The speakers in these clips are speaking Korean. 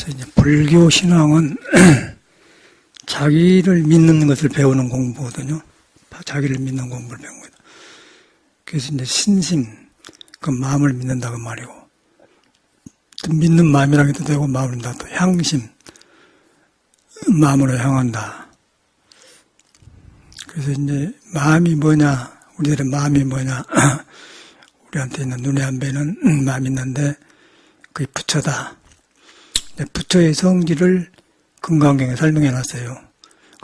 그래서 이제 불교 신앙은 자기를 믿는 것을 배우는 공부거든요. 자기를 믿는 공부를 배우는 거다. 그래서 이제 신심, 그 마음을 믿는다고 말이고, 또 믿는 마음이라기도 되고, 마음을 믿는다. 또 향심, 마음으로 향한다. 그래서 이제 마음이 뭐냐, 우리들의 마음이 뭐냐, 우리한테 있는 눈에 안 보이는 마음이 있는데, 그게 부처다. 부처의 성질을 금강경에 설명해 놨어요.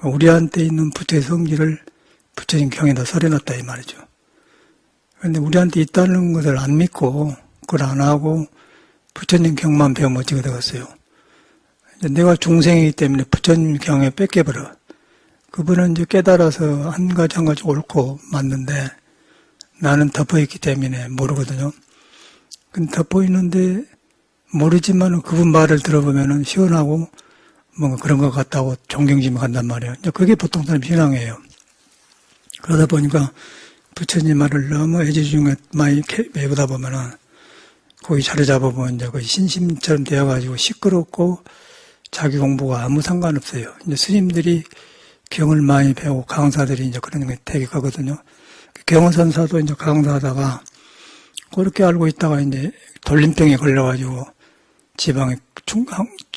우리한테 있는 부처의 성질을 부처님 경에다 설해놨다 이 말이죠. 그런데 우리한테 있다는 것을 안 믿고 그걸 안 하고 부처님 경만 배우면 어찌게 되겠어요. 내가 중생이기 때문에 부처님 경에 뺏겨버려. 그분은 이제 깨달아서 한 가지 한 가지 옳고 맞는데 나는 덮어있기 때문에 모르거든요. 근데 덮어있는데 모르지만 그분 말을 들어보면은 시원하고 뭔가 그런 것 같다고 존경심이 간단 말이에요. 그게 보통 사람 신앙이에요. 그러다 보니까 부처님 말을 너무 애지중에 많이 배우다 보면은 거기 자리 잡아보면 이제 거의 신심처럼 되어가지고 시끄럽고 자기 공부가 아무 상관없어요. 이제 스님들이 경을 많이 배우고 강사들이 이제 그런 게 되게 가거든요. 경허선사도 이제 강사하다가 그렇게 알고 있다가 이제 돌림병에 걸려가지고 지방의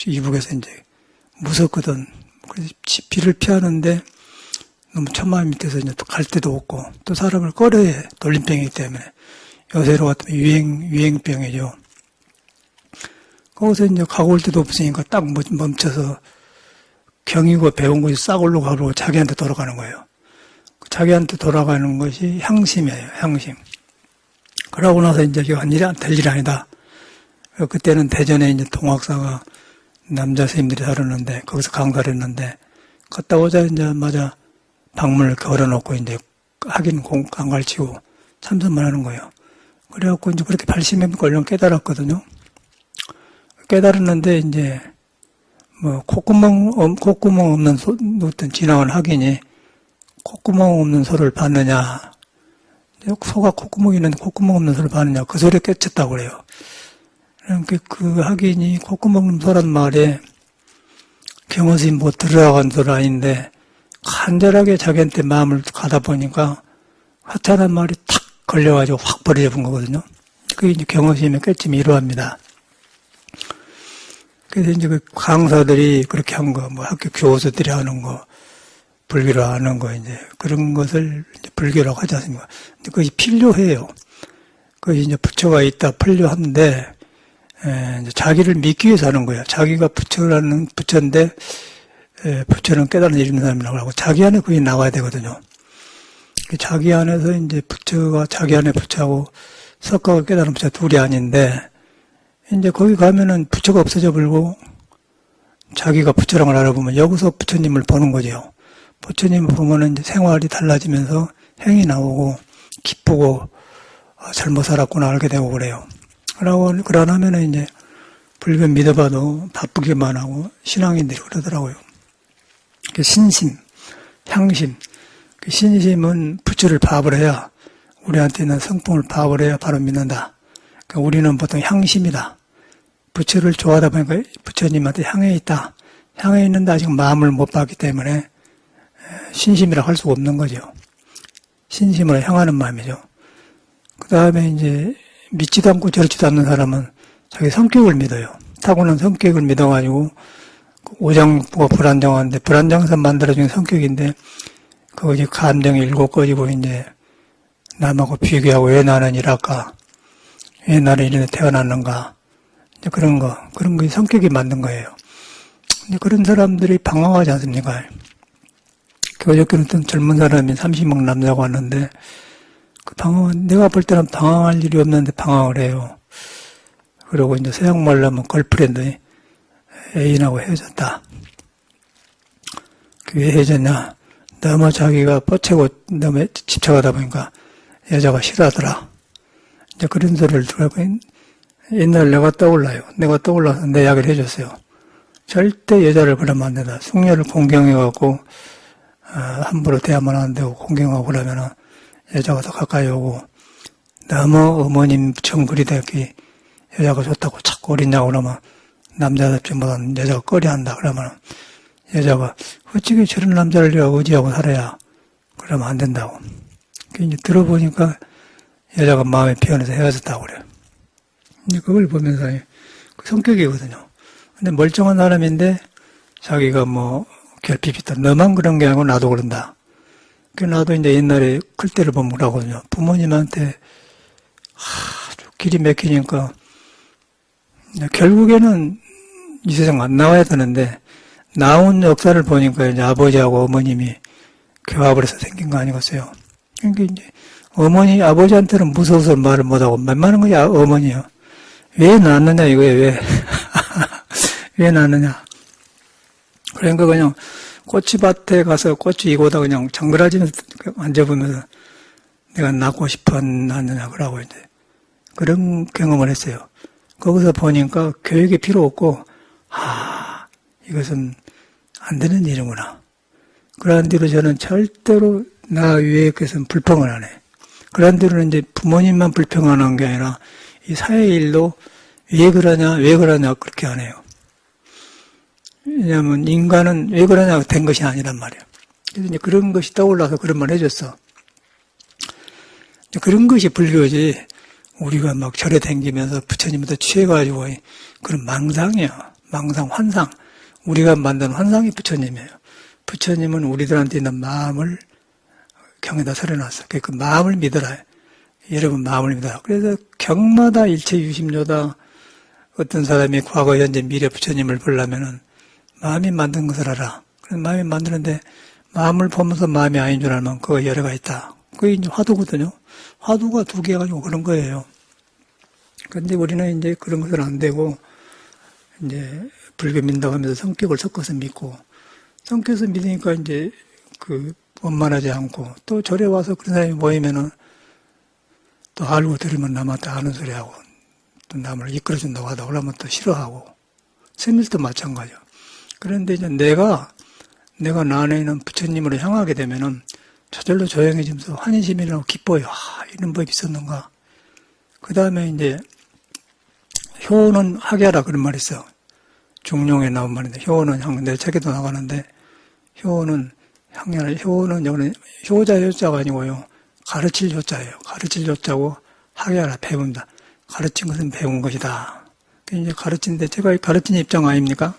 이북에서 이제 무섭거든. 그래서 비를 피하는데 너무 천막 밑에서 이제 또 갈 데도 없고 또 사람을 꺼려야 해. 돌림병이기 때문에. 요새로 같으면 유행병이죠. 거기서 이제 가고 올 데도 없으니까 딱 멈춰서 경이고 배운 것이 싹 올라가고 자기한테 돌아가는 거예요. 자기한테 돌아가는 것이 향심이에요. 향심. 그러고 나서 이제 이건 될 일이 아니다. 그때는 대전에 이제 동학사가 남자 스님들이 살았는데 거기서 강사를 했는데 갔다 오자마자 방문을 걸어놓고 이제 하긴 안 가르치고 참선만 하는 거예요. 그래갖고 이제 그렇게 80몇 걸려 깨달았거든요. 깨달았는데 이제 뭐 콧구멍 없는 어떤 지나온 학인이 콧구멍 없는 소를 봤느냐, 소가 콧구멍이 있는데 콧구멍 없는 소를 봤느냐, 그 소리에 깨쳤다고 그래요. 그 학인이 콧구멍 없는 소란 말에 경허스님 못 들어간 소리 아닌데 간절하게 자기한테 마음을 가다 보니까 하찮은 말이 탁 걸려가지고 확 버려본 거거든요. 그게 이제 경허스님의 깨침이 이러합니다. 그래서 이제 그 강사들이 그렇게 한 거, 뭐 학교 교수들이 하는 거, 불교로 하는 거, 이제 그런 것을 이제 불교라고 하지 않습니까? 근데 그것이 필요해요. 그것이 이제 부처가 있다 필요한데, 이제 자기를 믿기 위해서 하는 거예요. 자기가 부처인데, 부처는 깨달은 이런 사람이라고 하고, 자기 안에 그게 나와야 되거든요. 자기 안에서 이제 부처가 자기 안에 부처하고 석가가 깨달은 부처 둘이 아닌데, 이제 거기 가면은 부처가 없어져 버리고, 자기가 부처란 걸 알아보면 여기서 부처님을 보는 거죠. 부처님을 보면은 이제 생활이 달라지면서 행이 나오고, 기쁘고, 잘못 살았구나 알게 되고 그래요. 그러면은 이제 불교 믿어봐도 바쁘기만 하고 신앙인들이 그러더라고요. 신심, 향심. 그 신심은 부처를 파악을 해야 우리한테 있는 성품을 파악을 해야 바로 믿는다. 그러니까 우리는 보통 향심이다. 부처를 좋아하다 보니까 부처님한테 향해 있다. 향해 있는데 아직 마음을 못 봤기 때문에 신심이라고 할 수가 없는 거죠. 신심으로 향하는 마음이죠. 그 다음에 이제 믿지도 않고 저렇지도 않는 사람은 자기 성격을 믿어요. 타고난 성격을 믿어가지고 오장부가 불안정한데 불안정해서 만들어진 성격인데 그것이 감정이 일곱 꺼지고 이제 남하고 비교하고 왜 나는 이럴까? 왜 나는 이런 데 태어났는가? 이제 그런 게 성격이 만든 거예요. 이제 그런 사람들이 방황하지 않습니까? 어저께는 어떤 젊은 사람이 30명 남자가 왔는데 내가 볼 때는 방황할 일이 없는데 방황을 해요. 그리고 이제 서양말로 하면 걸프렌드, 애인하고 헤어졌다. 그게 헤어졌냐? 너무 자기가 뻗치고 너무 집착하다 보니까 여자가 싫어하더라. 이제 그런 소리를 들어보니 옛날 내가 떠올라요. 내가 떠올라서 내 이야기를 해줬어요. 절대 여자를 그러면 안 된다. 숙녀를 공경해갖고, 함부로 대하면 안 되고 공경하고 그러면은 여자가 더 가까이 오고, 너무 어머님 정글이 되기 여자가 좋다고 자꾸 어리냐고 그러면 남자답지 못한 여자가 꺼려한다. 그러면 여자가 어찌게 저런 남자를 내가 의지하고 살아야 그러면 안 된다고. 이제 들어보니까 여자가 마음에 피어나서 헤어졌다고 그래요. 이제 그걸 보면서 그 성격이거든요. 근데 멀쩡한 사람인데 자기가 뭐 결핍이 있다. 너만 그런 게 아니고 나도 그런다. 나도 이제 옛날에 클 때를 보면 그러거든요. 부모님한테 아주 길이 막히니까 결국에는 이 세상 안 나와야 되는데 나온 역사를 보니까 이제 아버지하고 어머님이 교합을 해서 생긴 거 아니겠어요. 그러니까 이제 어머니, 아버지한테는 무서워서 말을 못하고 만만한 거야, 어머니요. 왜 낳았느냐, 이거예요, 왜. 왜 낳았느냐. 그러니까 그냥 꼬치밭에 가서 꼬치 이고다 그냥 정글아지면서 앉아보면서 내가 낳고 싶어 낳느냐, 그러고 이제 그런 경험을 했어요. 거기서 보니까 교육이 필요 없고, 이것은 안 되는 일이구나. 그런 뒤로 저는 절대로 나 위에 것은 불평을 안 해. 그런 뒤로는 이제 부모님만 불평하는 게 아니라 이 사회 일도 왜 그러냐 그렇게 안 해요. 왜냐하면 인간은 왜 그러냐 된 것이 아니란 말이에요. 그래서 이제 그런 것이 떠올라서 그런 말 해줬어. 그런 것이 불교지. 우리가 막 절에 다니면서 부처님한테 취해가지고 그런 망상이야. 망상, 환상. 우리가 만든 환상이 부처님이에요. 부처님은 우리들한테 있는 마음을 경에다 설해놨어. 그 마음을 믿어라. 여러분 마음을 믿어라. 그래서 경마다 일체 유심료다. 어떤 사람이 과거, 현재, 미래 부처님을 보려면은 마음이 만든 것을 알아. 그래서 마음이 만드는데 마음을 보면서 마음이 아닌 줄 알면 그거 여러가 있다. 그게 이제 화두거든요. 화두가 두 개 가지고 그런 거예요. 근데 우리는 이제 그런 것은 안 되고 이제 불교 믿는다고 하면서 성격을 섞어서 믿고 성격에서 믿으니까 이제 그 원만하지 않고 또 절에 와서 그런 사람이 모이면은 또 알고 들으면 남한테 아는 소리 하고 또 남을 이끌어준다고 하다 그러면 또 싫어하고 스님들도 마찬가지야. 그런데 이제 내가 나 안에 있는 부처님으로 향하게 되면은 저절로 조용해지면서 환희심이라고 기뻐요. 이런 법이 있었는가. 그 다음에 이제 효는 하게 하라 그런 말이 있어. 중용에 나온 말인데 효는 향, 내 책에도 나가는데 효는 향연을, 효는 여기는 효자가 아니고요. 가르칠 효자예요. 가르칠 효자고 하게 하라, 배운다. 가르친 것은 배운 것이다. 이제 가르친데 제가 가르친 입장 아닙니까?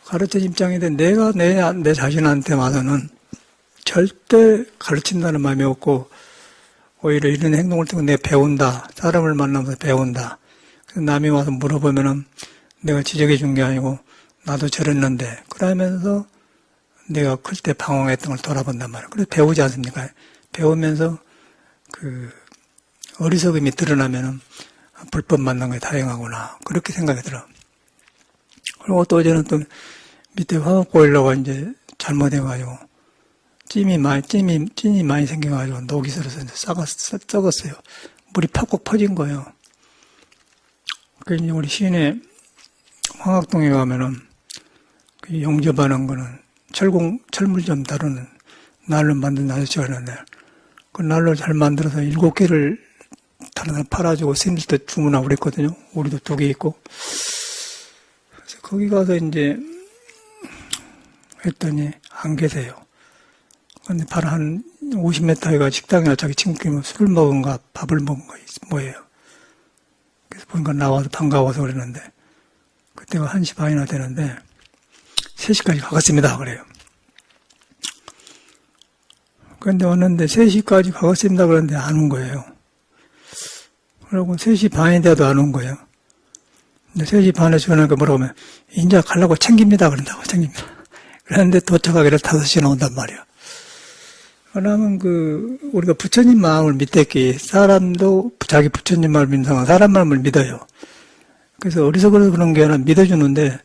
가르친 입장인데 내가 내 자신한테 와서는 절대 가르친다는 마음이 없고 오히려 이런 행동을 통해 내가 배운다. 사람을 만나면서 배운다. 남이 와서 물어보면은 내가 지적해 준 게 아니고 나도 저랬는데 그러면서 내가 클 때 방황했던 걸 돌아본단 말이에요. 그래서 배우지 않습니까? 배우면서 그 어리석음이 드러나면은 불법 만난 게 다행하구나. 그렇게 생각이 들어. 그리고 또 어제는 또 밑에 화학보일러가 이제 잘못해가지고 찐이 많이 생겨가지고 녹이 슬어서 이제 썩었어요. 물이 팍팍 퍼진 거예요. 그 이제 우리 시내 황학동에 가면은 그 용접하는 거는 철물 좀 다루는 난로 만든 아저씨가 있는데 그 난로 잘 만들어서 7개를 다른 사람 팔아주고 스님들도 주문하고 그랬거든요. 우리도 2개 있고. 그래서 거기 가서 이제 했더니 안 계세요. 근데 바로 한 50m에가 식당이나 자기 친구끼리 술을 먹은가 밥을 먹은가 뭐예요. 그래서 보니까 나와서 반가워서 그랬는데 그때가 1시 반이나 되는데 3시까지 가겠습니다 그래요. 그런데 왔는데 3시까지 가겠습니다 그러는데 안 온 거예요. 그리고 3시 반이 돼도 안 온 거예요. 근데 3시 반에 전화가 뭐라고 하면 이제 가려고 챙깁니다 그런다고 챙깁니다. 그런데 도착하기를 5시에 나온단 말이에요. 그러면 우리가 부처님 마음을 믿댔기, 사람도 자기 부처님 마음을 믿는 사람, 사람 마음을 믿어요. 그래서 어리석어서 그런 게 아니라 믿어주는데,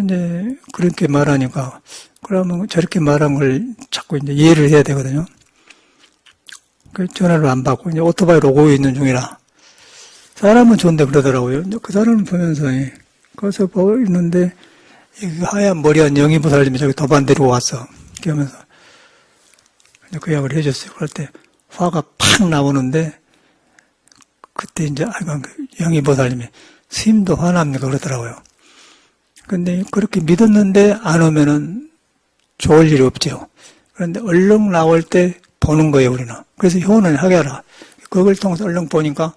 이제 그렇게 말하니까, 그러면 저렇게 말한 걸 자꾸 이제 이해를 해야 되거든요. 그 전화를 안 받고, 이제 오토바이로 오고 있는 중이라. 사람은 좋은데 그러더라고요. 그 사람을 보면서, 거기서 보고 있는데, 하얀 머리한 영희보살님이 저기 도반 데리고 왔어. 그러면서, 그 약을 해줬어요. 그럴 때 화가 팍 나오는데 그때 이제 영희보살님이 스님도 화납니까 그러더라고요. 근데 그렇게 믿었는데 안 오면은 좋을 일이 없죠. 그런데 얼른 나올 때 보는 거예요, 우리는. 그래서 효는 하게 하라. 그걸 통해서 얼른 보니까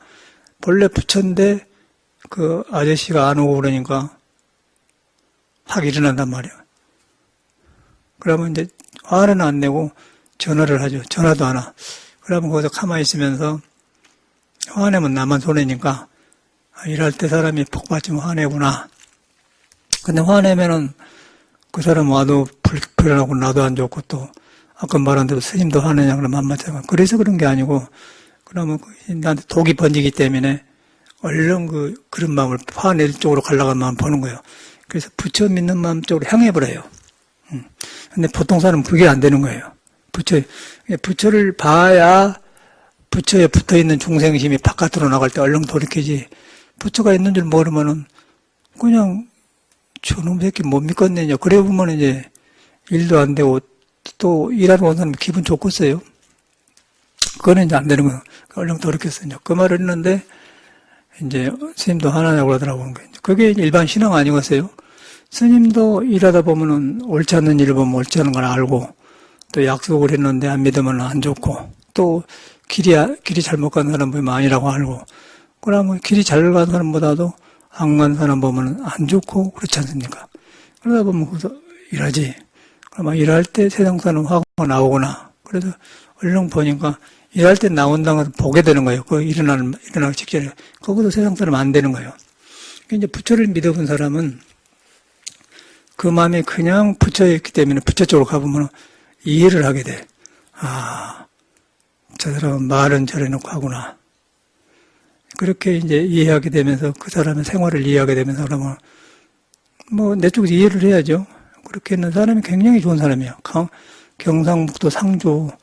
본래 부처인데 그 아저씨가 안 오고 그러니까 확 일어난단 말이에요. 그러면 이제 화는 안 내고 전화를 하죠. 전화도 안 와. 그러면 거기서 가만히 있으면서 화내면 나만 손해니까 일할 때 사람이 폭 받치면 화내구나. 근데 화내면은 그 사람 와도 불편하고 나도 안 좋고 또 아까 말한 대로 스님도 화내냐 그러면 안 맞잖아. 그래서 그런 게 아니고 그러면 나한테 독이 번지기 때문에 얼른 그런 마음을 화낼 쪽으로 가려고 마음 보는 거예요. 그래서 부처 믿는 마음 쪽으로 향해버려요. 근데 보통 사람은 그게 안 되는 거예요. 부처를 봐야 부처에 붙어 있는 중생심이 바깥으로 나갈 때 얼른 돌이키지. 부처가 있는 줄 모르면은 그냥 저놈 새끼 못 믿겠네요. 그래 보면 이제 일도 안 되고 또 일하러 온 사람이 기분 좋겠어요. 그거는 이제 안 되는 거예요. 얼른 돌이켰어요. 그 말을 했는데 이제 스님도 하나냐고 그러더라고요. 그게 일반 신앙 아니겠어요? 스님도 일하다 보면은 옳지 않는 일을 보면 옳지 않은 걸 알고 또 약속을 했는데 안 믿으면 안 좋고 또 길이 잘못 간 사람 보면 아니라고 알고 그러면 길이 잘 간 사람보다도 안 간 사람 보면 안 좋고 그렇지 않습니까? 그러다 보면 거기서 일하지. 그러면 일할 때 세상 사람 화가 나오구나. 그래서 얼른 보니까 일할 때 나온다는 걸 보게 되는 거예요. 그 일어나기 직전에. 거기서 세상 사람 안 되는 거예요. 이제 부처를 믿어본 사람은 그 마음이 그냥 부처에 있기 때문에 부처 쪽으로 가보면 이해를 하게 돼. 아, 저 사람은 말은 저래놓고 하구나. 그렇게 이제 이해하게 되면서 그 사람의 생활을 이해하게 되면서 그러면 뭐 내 쪽에서 이해를 해야죠. 그렇게 했는 사람이 굉장히 좋은 사람이에요. 경상북도 상주서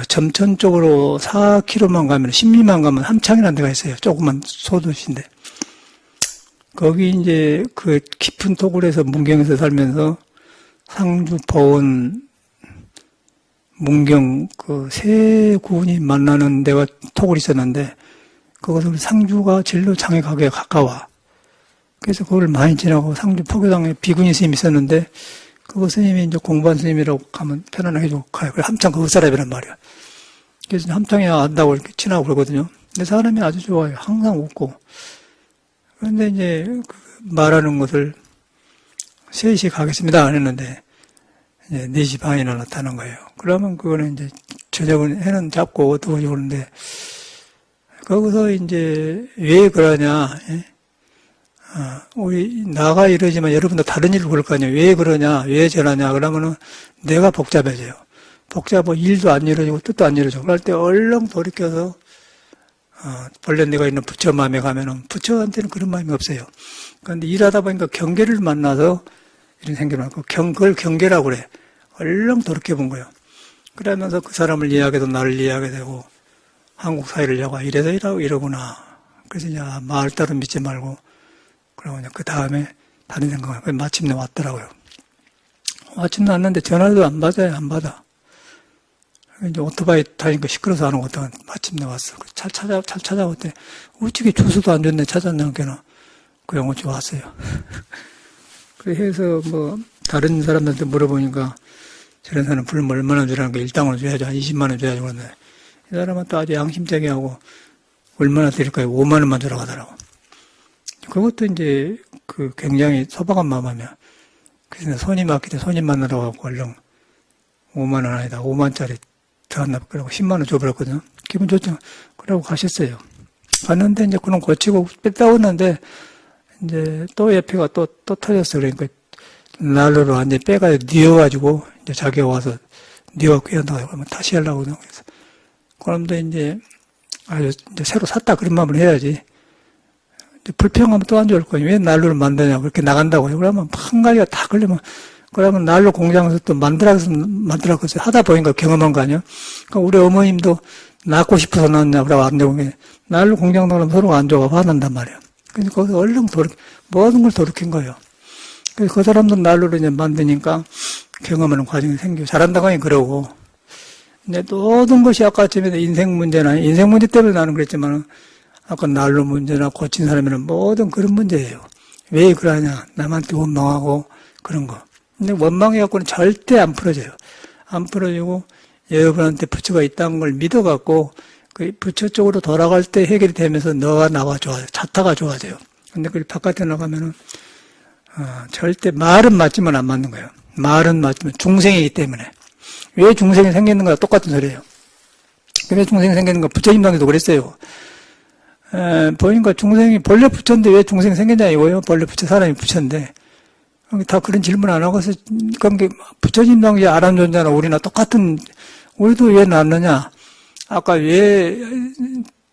점천 쪽으로 4km만 가면 10리만 가면 함창이라는 데가 있어요. 조그만 소도시인데 거기 이제 그 깊은 토굴에서 문경에서 살면서 상주 보은 문경 그 세 구원이 만나는 데가 토굴이 있었는데 그것은 상주가 진로 장에 가기에 가까워. 그래서 그걸 많이 지나고 상주 포교당에 비구니 스님이 있었는데 그거 스님이 이제 공부한 스님이라고 가면 편안하게 해주고 가요. 그래 함창 그거 사람이란 말이야. 그래서 함창에 안다고 이렇게 친하고 그러거든요. 근데 사람이 아주 좋아요. 항상 웃고. 그런데 이제 그 말하는 것을 3시 가겠습니다. 안 했는데 이제 4시 반이나 나타난 거예요. 그러면 그거는 이제 저녁은 해는 잡고 어두워지고 그러는데 거기서 이제 왜 그러냐. 우리 나가 이러지만 여러분도 다른 일을 그럴 거 아니에요. 왜 그러냐, 왜 저러냐 그러면은 내가 복잡해져요. 복잡하고 일도 안 이루어지고 뜻도 안 이루어지고 그럴 때 얼른 돌이켜서 본래 내가 있는 부처 마음에 가면은 부처한테는 그런 마음이 없어요. 그런데 일하다 보니까 경계를 만나서 이런 생각을 하고 그걸 경계라고 그래. 얼른 돌이켜본 거예요. 그러면서 그 사람을 이해하게도 나를 이해하게 되고 한국 사회를 이해하고 이래서 이러구나. 그래서 이제 말 따로 믿지 말고 그러고 그 다음에 다른 생각을 마침내 왔더라고요. 마침내 왔는데 전화도 안 받아요, 안 받아. 이제 오토바이 타니까 시끄러워서 안 오고 마침내 왔어. 차 찾아왔대. 우측에 주소도 안 줬네, 찾았나니까. 그 영어치 왔어요. 그래서 뭐, 다른 사람들한테 물어보니까 저런 사람 불면 얼마나 주라는 거 일당으로 줘야죠. 한 20만원 줘야죠. 그런데 이 사람은 또 아주 양심적이 하고 얼마나 드릴까요? 5만원만 주라고 하더라고. 그것도 이제 그 굉장히 소박한 마음이야. 그래서 손님 맡길 때 손님 만나러 가고 얼른 5만원 아니다. 5만짜리 더 한다. 그러고 10만원 줘버렸거든요. 기분 좋죠. 그러고 가셨어요. 갔는데 이제 그놈 고치고 뺐다 왔는데 이제 또 옆에가 또 터졌어. 그러니까 난로로 완전히 빼가지고 뉘어가지고 이제 자기가 와서 뉘어갖고 한다고 그러면 다시 하려고 그래서 그럼도 이제 아주 이제 새로 샀다 그런 마음을 해야지. 불평하면 또 안 좋을 거예요. 왜 난로를 만드냐고 그렇게 나간다고요. 그러면 한 가지가 다 걸리면 그러면 난로 공장에서 또 만들었어요. 하다 보니까 경험한 거 아니에요. 그러니까 우리 어머님도 낳고 싶어서 낳았냐 그러고 안 되고 난로 공장도 그러면 서로 안 좋아 화난단 말이에요. 그래서 거기서 얼른 모든 걸 돌이킨 거예요. 그래서 그 사람도 난로를 이제 만드니까 경험하는 과정이 생기고 잘한다고 하니 그러고 이제 모든 것이 아까쯤에 인생 문제나 인생 문제 때문에 나는 그랬지만 아까 난로 문제나 고친 사람이나 모든 그런 문제예요. 왜 그러냐? 남한테 원망하고 그런 거. 근데 원망해갖고는 절대 안 풀어져요. 안 풀어지고 여러분한테 부처가 있다는 걸 믿어갖고 그 부처 쪽으로 돌아갈 때 해결이 되면서 너가 나와 좋아져. 자타가 좋아져요. 근데 그 바깥에 나가면은 절대 말은 맞지만 안 맞는 거예요. 말은 맞지만 중생이기 때문에. 왜 중생이 생겼는가 똑같은 소리예요. 왜 중생이 생겼는가 부처님당에도 그랬어요. 보니까 중생이 본래 부처인데 왜 중생이 생겼냐 이거예요. 본래 부처 사람이 부처인데 다 그런 질문 안 하고서 그럼 부처님 당시 아람 존재나 우리나 똑같은 우리도 왜 낳느냐? 아까 왜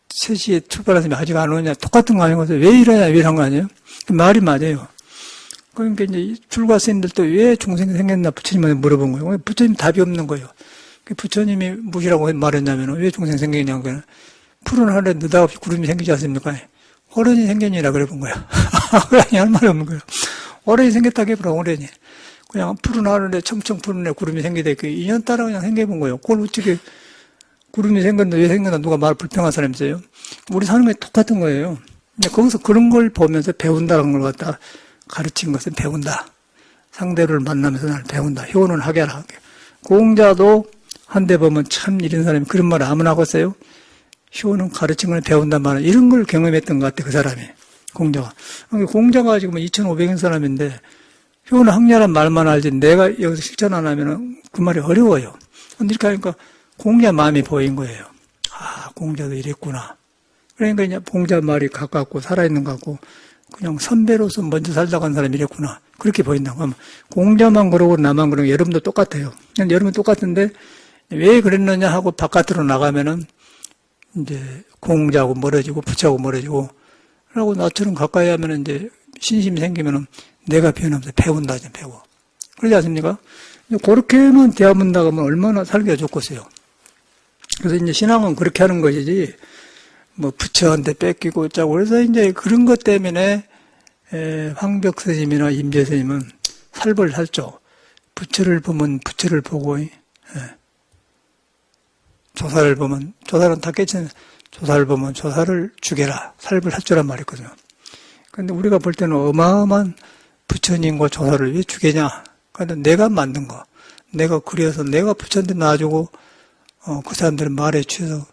3시에 출발해서 아직 안 오냐? 똑같은 거 아니고서 왜 이러냐? 왜 이런 거 아니에요? 그 말이 맞아요. 그러니까 이제 출가스님들도 왜 중생이 생겼나 부처님한테 물어본 거예요. 부처님 답이 없는 거예요. 부처님이 무엇이라고 말했냐면 왜 중생이 생기냐고 푸른 하늘에 느닷없이 구름이 생기지 않습니까? 호련이 생겼니라 그래 본 거야. 호련이 할 말이 없는 거예요. 호련이 생겼다고 해보라, 호련이. 그냥 푸른 하늘에 청청 푸른 애 구름이 생기다 그 인연 따라 그냥 생겨본 거예요. 그걸 어떻게 구름이 생겼는데 왜 생겼나 누가 말 불평한 사람 있어요? 우리 사는 게 똑같은 거예요. 근데 거기서 그런 걸 보면서 배운다는 걸 갖다 가르친 것은 배운다. 상대를 만나면서 나를 배운다. 효는 하게 하라. 공자도 한대 보면 참 이런 사람이 그런 말 아무나 하겠어요? 효는 가르친 걸 배운단 말은 이런 걸 경험했던 것 같아, 그 사람이. 공자가. 공자가 지금 2,500년 사람인데 효는 학렬한 말만 알지 내가 여기서 실천 안 하면 그 말이 어려워요. 근데 이렇게 하니까 공자 마음이 보인 거예요. 아, 공자도 이랬구나. 그러니까 이제 공자 말이 가깝고 살아있는 것 같고 그냥 선배로서 먼저 살다 간 사람이 이랬구나. 그렇게 보인다고 하면 공자만 그러고 나만 그러고 여러분도 똑같아요. 그냥 여러분 똑같은데 왜 그랬느냐 하고 바깥으로 나가면은 이제 공자하고 멀어지고 부처하고 멀어지고 그러고 나처럼 가까이 하면은 이제 신심이 생기면은 내가 변하면서 배운다, 이제 배워. 그러지 않습니까? 그렇게만 대하면 나가면 얼마나 살기가 좋겠어요. 그래서 이제 신앙은 그렇게 하는 것이지, 뭐 부처한테 뺏기고 짜고 그래서 이제 그런 것 때문에 황벽 스님이나 임재 스님은 살벌살죠. 부처를 보면 부처를 보고, 조사를 보면 조사는 다 깨치는 조사를 보면 조사를 죽여라. 살벌살조란 말이 있거든요. 그런데 우리가 볼 때는 어마어마한 부처님과 조사를 왜 죽이냐? 그런데 내가 만든 거, 내가 그려서 내가 부처한테 놔주고 그 사람들은 말에 취해서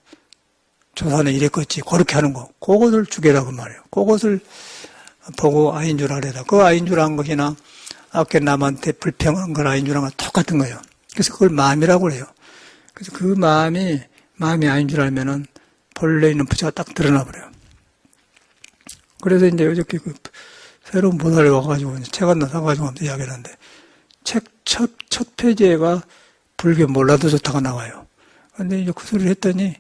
조사는 이랬겠지. 그렇게 하는 거. 그것을 죽여라 그 말이에요. 그것을 보고 아인 줄 알아라. 그 아인 줄 안 것이나 아까 남한테 불평한 걸 아인 줄 안 건 똑같은 거예요. 그래서 그걸 마음이라고 해요. 그래서 그 마음이 아닌 줄 알면은 본래 있는 부처가 딱 드러나 버려요. 그래서 이제 어저께 그 새로운 보살이 와가지고 책 하나 사가지고 이야기를 하는데 첫 페이지가 불교 몰라도 좋다가 나와요. 근데 이제 그 소리를 했더니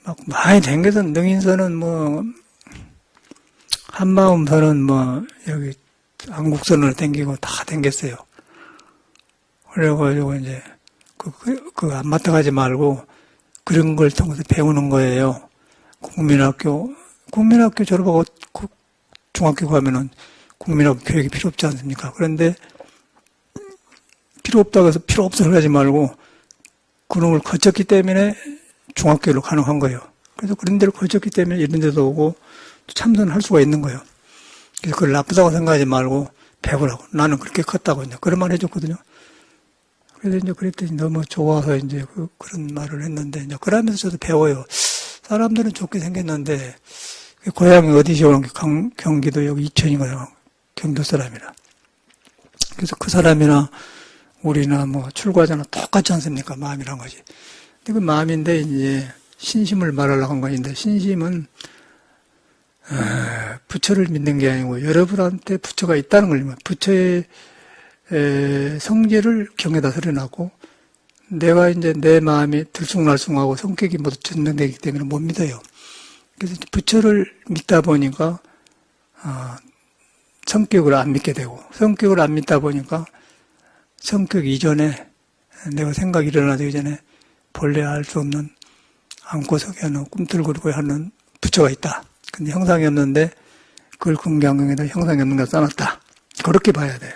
막 많이 댕겨서 능인선은 뭐 한마음선은 뭐 여기 한국선을 댕기고 다 댕겼어요. 그래가지고 이제 그 안 맞다 가지 말고 그런 걸 통해서 배우는 거예요. 국민학교 졸업하고 중학교 가면은 국민학교 교육이 필요 없지 않습니까? 그런데 필요 없다고 해서 필요 없어 하지 말고 그런 걸 거쳤기 때문에 중학교로 가능한 거예요. 그래서 그런 데를 거쳤기 때문에 이런 데도 오고 참선할 수가 있는 거예요. 그래서 그걸 나쁘다고 생각하지 말고 배우라고. 나는 그렇게 컸다고 이제 그런 말 해줬거든요. 그래서 이제 그랬더니 너무 좋아서 이제 그런 말을 했는데 이제 그러면서 저도 배워요. 사람들은 좋게 생겼는데 고향이 어디시 오는 게 경기도 여기 이천이거든요. 경도 사람이라. 그래서 그 사람이나 우리나 뭐 출가자나 똑같지 않습니까? 마음이란 것이. 근데 그 마음인데 이제 신심을 말하려고 한 것인데 신심은 부처를 믿는 게 아니고 여러분한테 부처가 있다는 걸 부처의 성질을 경에다 서려놨고 내가 이제 내 마음이 들쑥날쑥하고 성격이 모두 전명되기 때문에 못 믿어요. 그래서 부처를 믿다 보니까 성격을 안 믿게 되고 성격을 안 믿다 보니까 성격 이전에 내가 생각이 일어나기 전에 본래 알 수 없는 안고석에 하는 꿈틀거리고 하는 부처가 있다. 근데 형상이 없는데 그걸 금강경에다 형상이 없는 걸 써놨다. 그렇게 봐야 돼.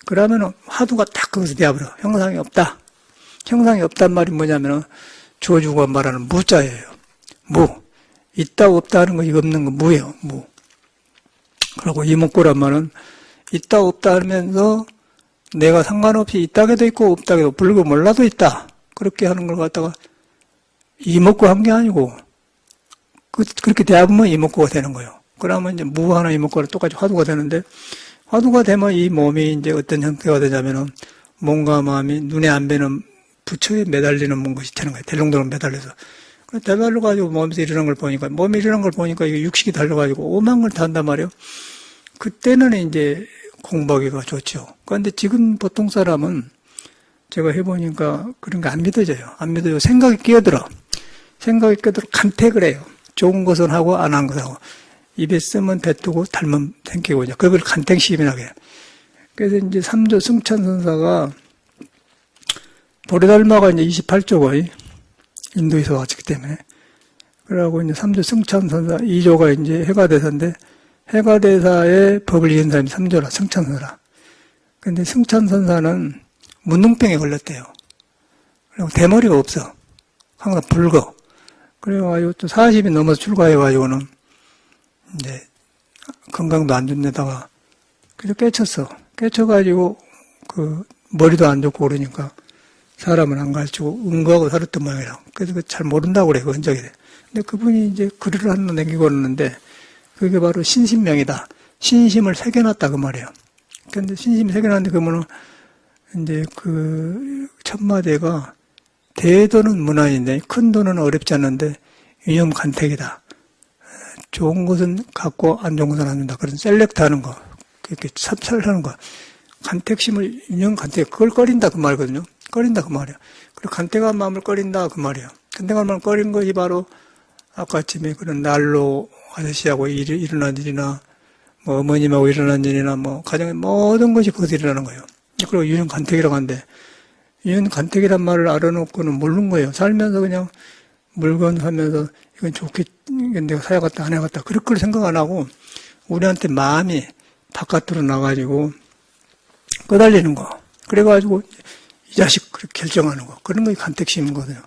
그러면 화두가 딱 거기서 되어버려. 형상이 없다. 형상이 없단 말이 뭐냐면 주어주고 말하는 무자예요. 무. 있다 없다 하는 거 이거 없는 거 무예요. 무. 그리고 이목구란 말은 있다 없다 하면서 내가 상관없이 있다게도 있고 없다게도 불고 몰라도 있다. 그렇게 하는 걸 갖다가 이목구 한 게 아니고 그렇게 대합하면 이목구가 되는 거예요. 그러면 이제 무 하나 이목구가 똑같이 화두가 되는데 화두가 되면 이 몸이 이제 어떤 형태가 되냐면은 몸과 마음이 눈에 안 뵈는 부처에 매달리는 것이 되는 거예요. 델롱델롱 매달려서. 매달려가지고 몸에서 일어나는 걸 보니까, 몸이 일어나는 걸 보니까 이게 육식이 달려가지고 오만 걸 다 한단 말이에요. 그때는 이제 공부하기가 좋죠. 그런데 지금 보통 사람은 제가 해보니까 그런 거 안 믿어져요. 안 믿어요. 생각이 끼어들어. 생각이 끼어들어 간택을 해요. 좋은 것은 하고 안 한 것은 하고. 입에 쓰면 뱉고 닮으면 생기고, 그걸 간택심이라고 해요. 그래서 이제 삼조 승찬선사가 보리달마가 이제 28조가 인도에서 왔기 때문에. 그러고 이제 삼조 승찬선사 2조가 이제 해가대사인데, 해가대사의 법을 이은 사람이 3조라, 승찬선사라. 근데 승찬선사는 문둥병에 걸렸대요. 그리고 대머리가 없어. 항상 붉어. 그래가지고 또 40이 넘어서 출가해가지고는 이제 건강도 안 좋은 데다가 그래서 깨쳤어. 깨쳐가지고 그 머리도 안 좋고 그러니까 사람을 안 가르치고 응거하고 살았던 모양이라. 그래서 잘 모른다고 그래, 그 흔적이 돼. 근데 그분이 이제 글을 하나 남기고 그러는데 그게 바로 신신명이다. 신심을 새겨놨다 그 말이에요. 근데 신심을 새겨놨는데 그러면은 이제 그 첫마디가 대도는 무난인데 큰 돈은 어렵지 않은데 유념 간택이다. 좋은 것은 갖고 안 좋은 것은 안 준다. 그런 셀렉트 하는 거, 그렇게 삽살하는 거. 간택심을 유념 간택, 그걸 꺼린다 그 말이거든요. 꺼린다 그 말이야. 그리고 간택한 마음을 꺼린다 그 말이야. 간택한 마음을 꺼린 것이 바로 아까쯤에 그런 난로 아저씨하고 일어난 일이나 뭐 어머님하고 일어난 일이나 뭐 가정의 모든 것이 거기서 일어나는 거예요. 그리고 유념 간택이라고 하는데 유념 간택이란 말을 알아놓고는 모르는 거예요. 살면서 그냥 물건 사면서 이건 좋게 내가 사야겠다 안 해야겠다 그렇게 생각 안 하고 우리한테 마음이 바깥으로 나가지고 끄달리는 거. 그래가지고 이 자식 그렇게 결정하는 거. 그런 게 간택심이거든요.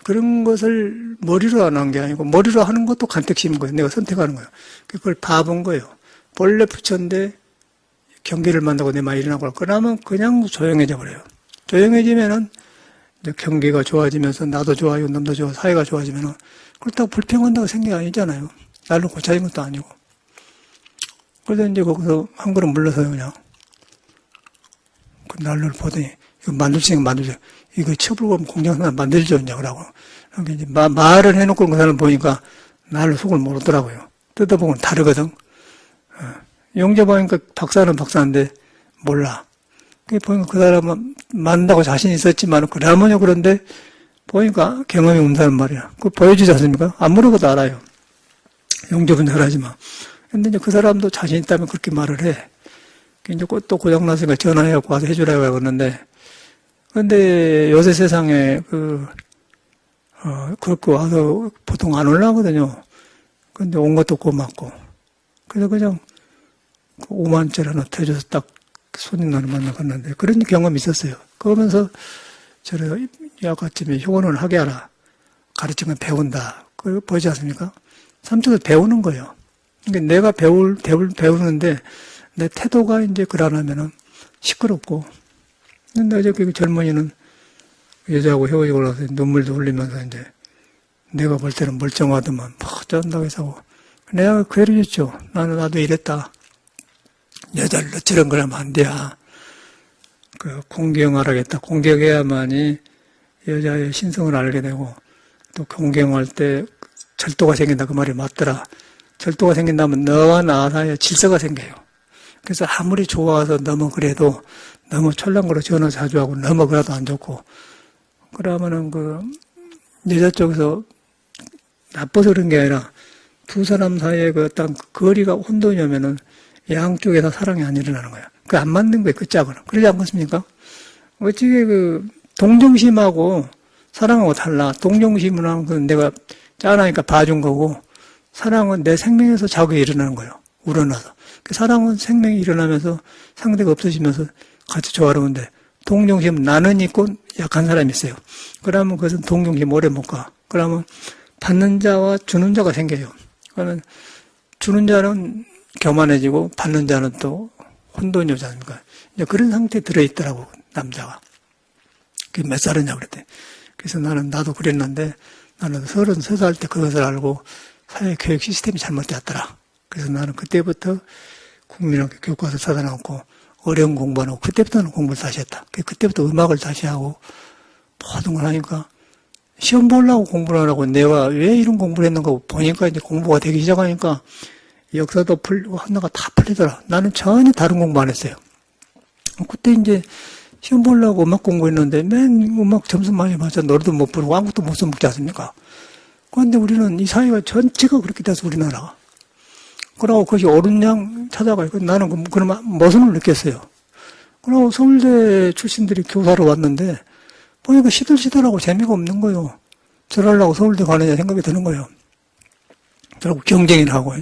그런 것을 머리로 안 한 게 아니고 머리로 하는 것도 간택심인 거예요. 내가 선택하는 거예요. 그걸 봐본 거예요. 본래 부처인데 경계를 만나고 내 말이 일어나고 그러면 그냥 조용해져 버려요. 조용해지면은 경계가 좋아지면서 나도 좋아지고 남도 좋아 사회가 좋아지면은 그렇다고 불평한다고 생각이 아니잖아요. 날로 고쳐진 것도 아니고. 그래서 이제 거기서 한 그릇 물러서요 그냥. 그 난로를 보더니 이거 만들 수 있는 거 만들죠. 이거 처불고 공장 만들죠 이제 그러고. 그러니까 이제 말을 해놓고 그 사람 보니까 난로 속을 모르더라고요. 뜯어보면 다르거든. 영재 보니까 박사는 박사인데 몰라. 보니까 그 사람은 만든다고 자신 있었지만 그러면요 그런데 보니까 경험이 온다는 말이야. 그거 보여주지 않습니까? 안 물어봐도 알아요. 영접은 잘하지만. 근데 이제 그 사람도 자신 있다면 그렇게 말을 해. 이제 또 고장났으니까 전화해갖고 와서 해주라고 하는데 근데 요새 세상에 그렇게 와서 보통 안 올라오거든요. 근데 온 것도 고맙고. 그래서 그냥 5만원짜리 하나 대줘서 딱 손님 나를 만나봤는데 그런 경험이 있었어요. 그러면서 저를 약아침에 효원을 하게 하라. 가르치면 배운다. 그거 보이지 않습니까? 삼촌은 배우는 거예요. 그러니까 내가 배우는데 내 태도가 이제 그러려면은 시끄럽고. 근데 어저께 그 젊은이는 여자하고 헤어지고 나서 눈물도 흘리면서 이제 내가 볼 때는 멀쩡하더만 막 짠다고 해서 내가 괴로웠죠. 나도 이랬다. 여자를 너처럼 그러면 안 돼. 공경하라겠다. 공경해야만이 여자의 신성을 알게 되고 또 공경할 때 절도가 생긴다. 그 말이 맞더라. 절도가 생긴다면 너와 나 사이에 질서가 생겨요. 그래서 아무리 좋아서 너무 그래도 너무 촐랑거려 전화 자주 하고 너무 그래도 안 좋고 그러면은 여자 쪽에서 나빠서 그런 게 아니라 두 사람 사이에 어떤 거리가 혼돈이 오면은 양쪽에서 사랑이 안 일어나는 거야. 그 안 맞는 거예요. 그 짝은. 그러지 않겠습니까? 어찌게 동정심하고 사랑하고 달라. 동정심은 내가 짠하니까 봐준 거고 사랑은 내 생명에서 자극이 일어나는 거예요. 우러나서. 사랑은 생명이 일어나면서 상대가 없어지면서 같이 조화로운데 동정심은 나는 있고 약한 사람이 있어요. 그러면 그것은 동정심 오래 못 가. 그러면 받는 자와 주는 자가 생겨요. 그러면 주는 자는 교만해지고 받는 자는 또 혼돈이 오지 않습니까? 이제 그런 상태에 들어있더라고, 남자가. 그게 몇 살이냐 그랬대. 그래서 나도 그랬는데 나는 33살 때 그것을 알고 사회교육 시스템이 잘못되었더라. 그래서 나는 그때부터 국민학교 교과서 사다 놓고 어려운 공부 안 하고 그때부터는 공부를 다시 했다. 그때부터 음악을 다시 하고 모든 걸 하니까 시험 보려고 공부를 하라고 내가 왜 이런 공부를 했는가 보니까 이제 공부가 되기 시작하니까 역사도 풀리고 하나가 다 풀리더라. 나는 전혀 다른 공부 안 했어요. 그때 이제 시험 보려고 음악 공부했는데 맨 음악 점수 많이 맞아 노래도 못 부르고 아무것도 못 써먹지 않습니까? 그런데 우리는 이 사회가 전체가 그렇게 돼서 우리나라가. 그러고 그것이 옳은 양 찾아가요. 나는 그런 모순을 느꼈어요. 그러고 서울대 출신들이 교사로 왔는데 보니까 시들시들하고 재미가 없는 거예요. 저러려고 서울대 가느냐 생각이 드는 거예요. 결국 경쟁을 하고.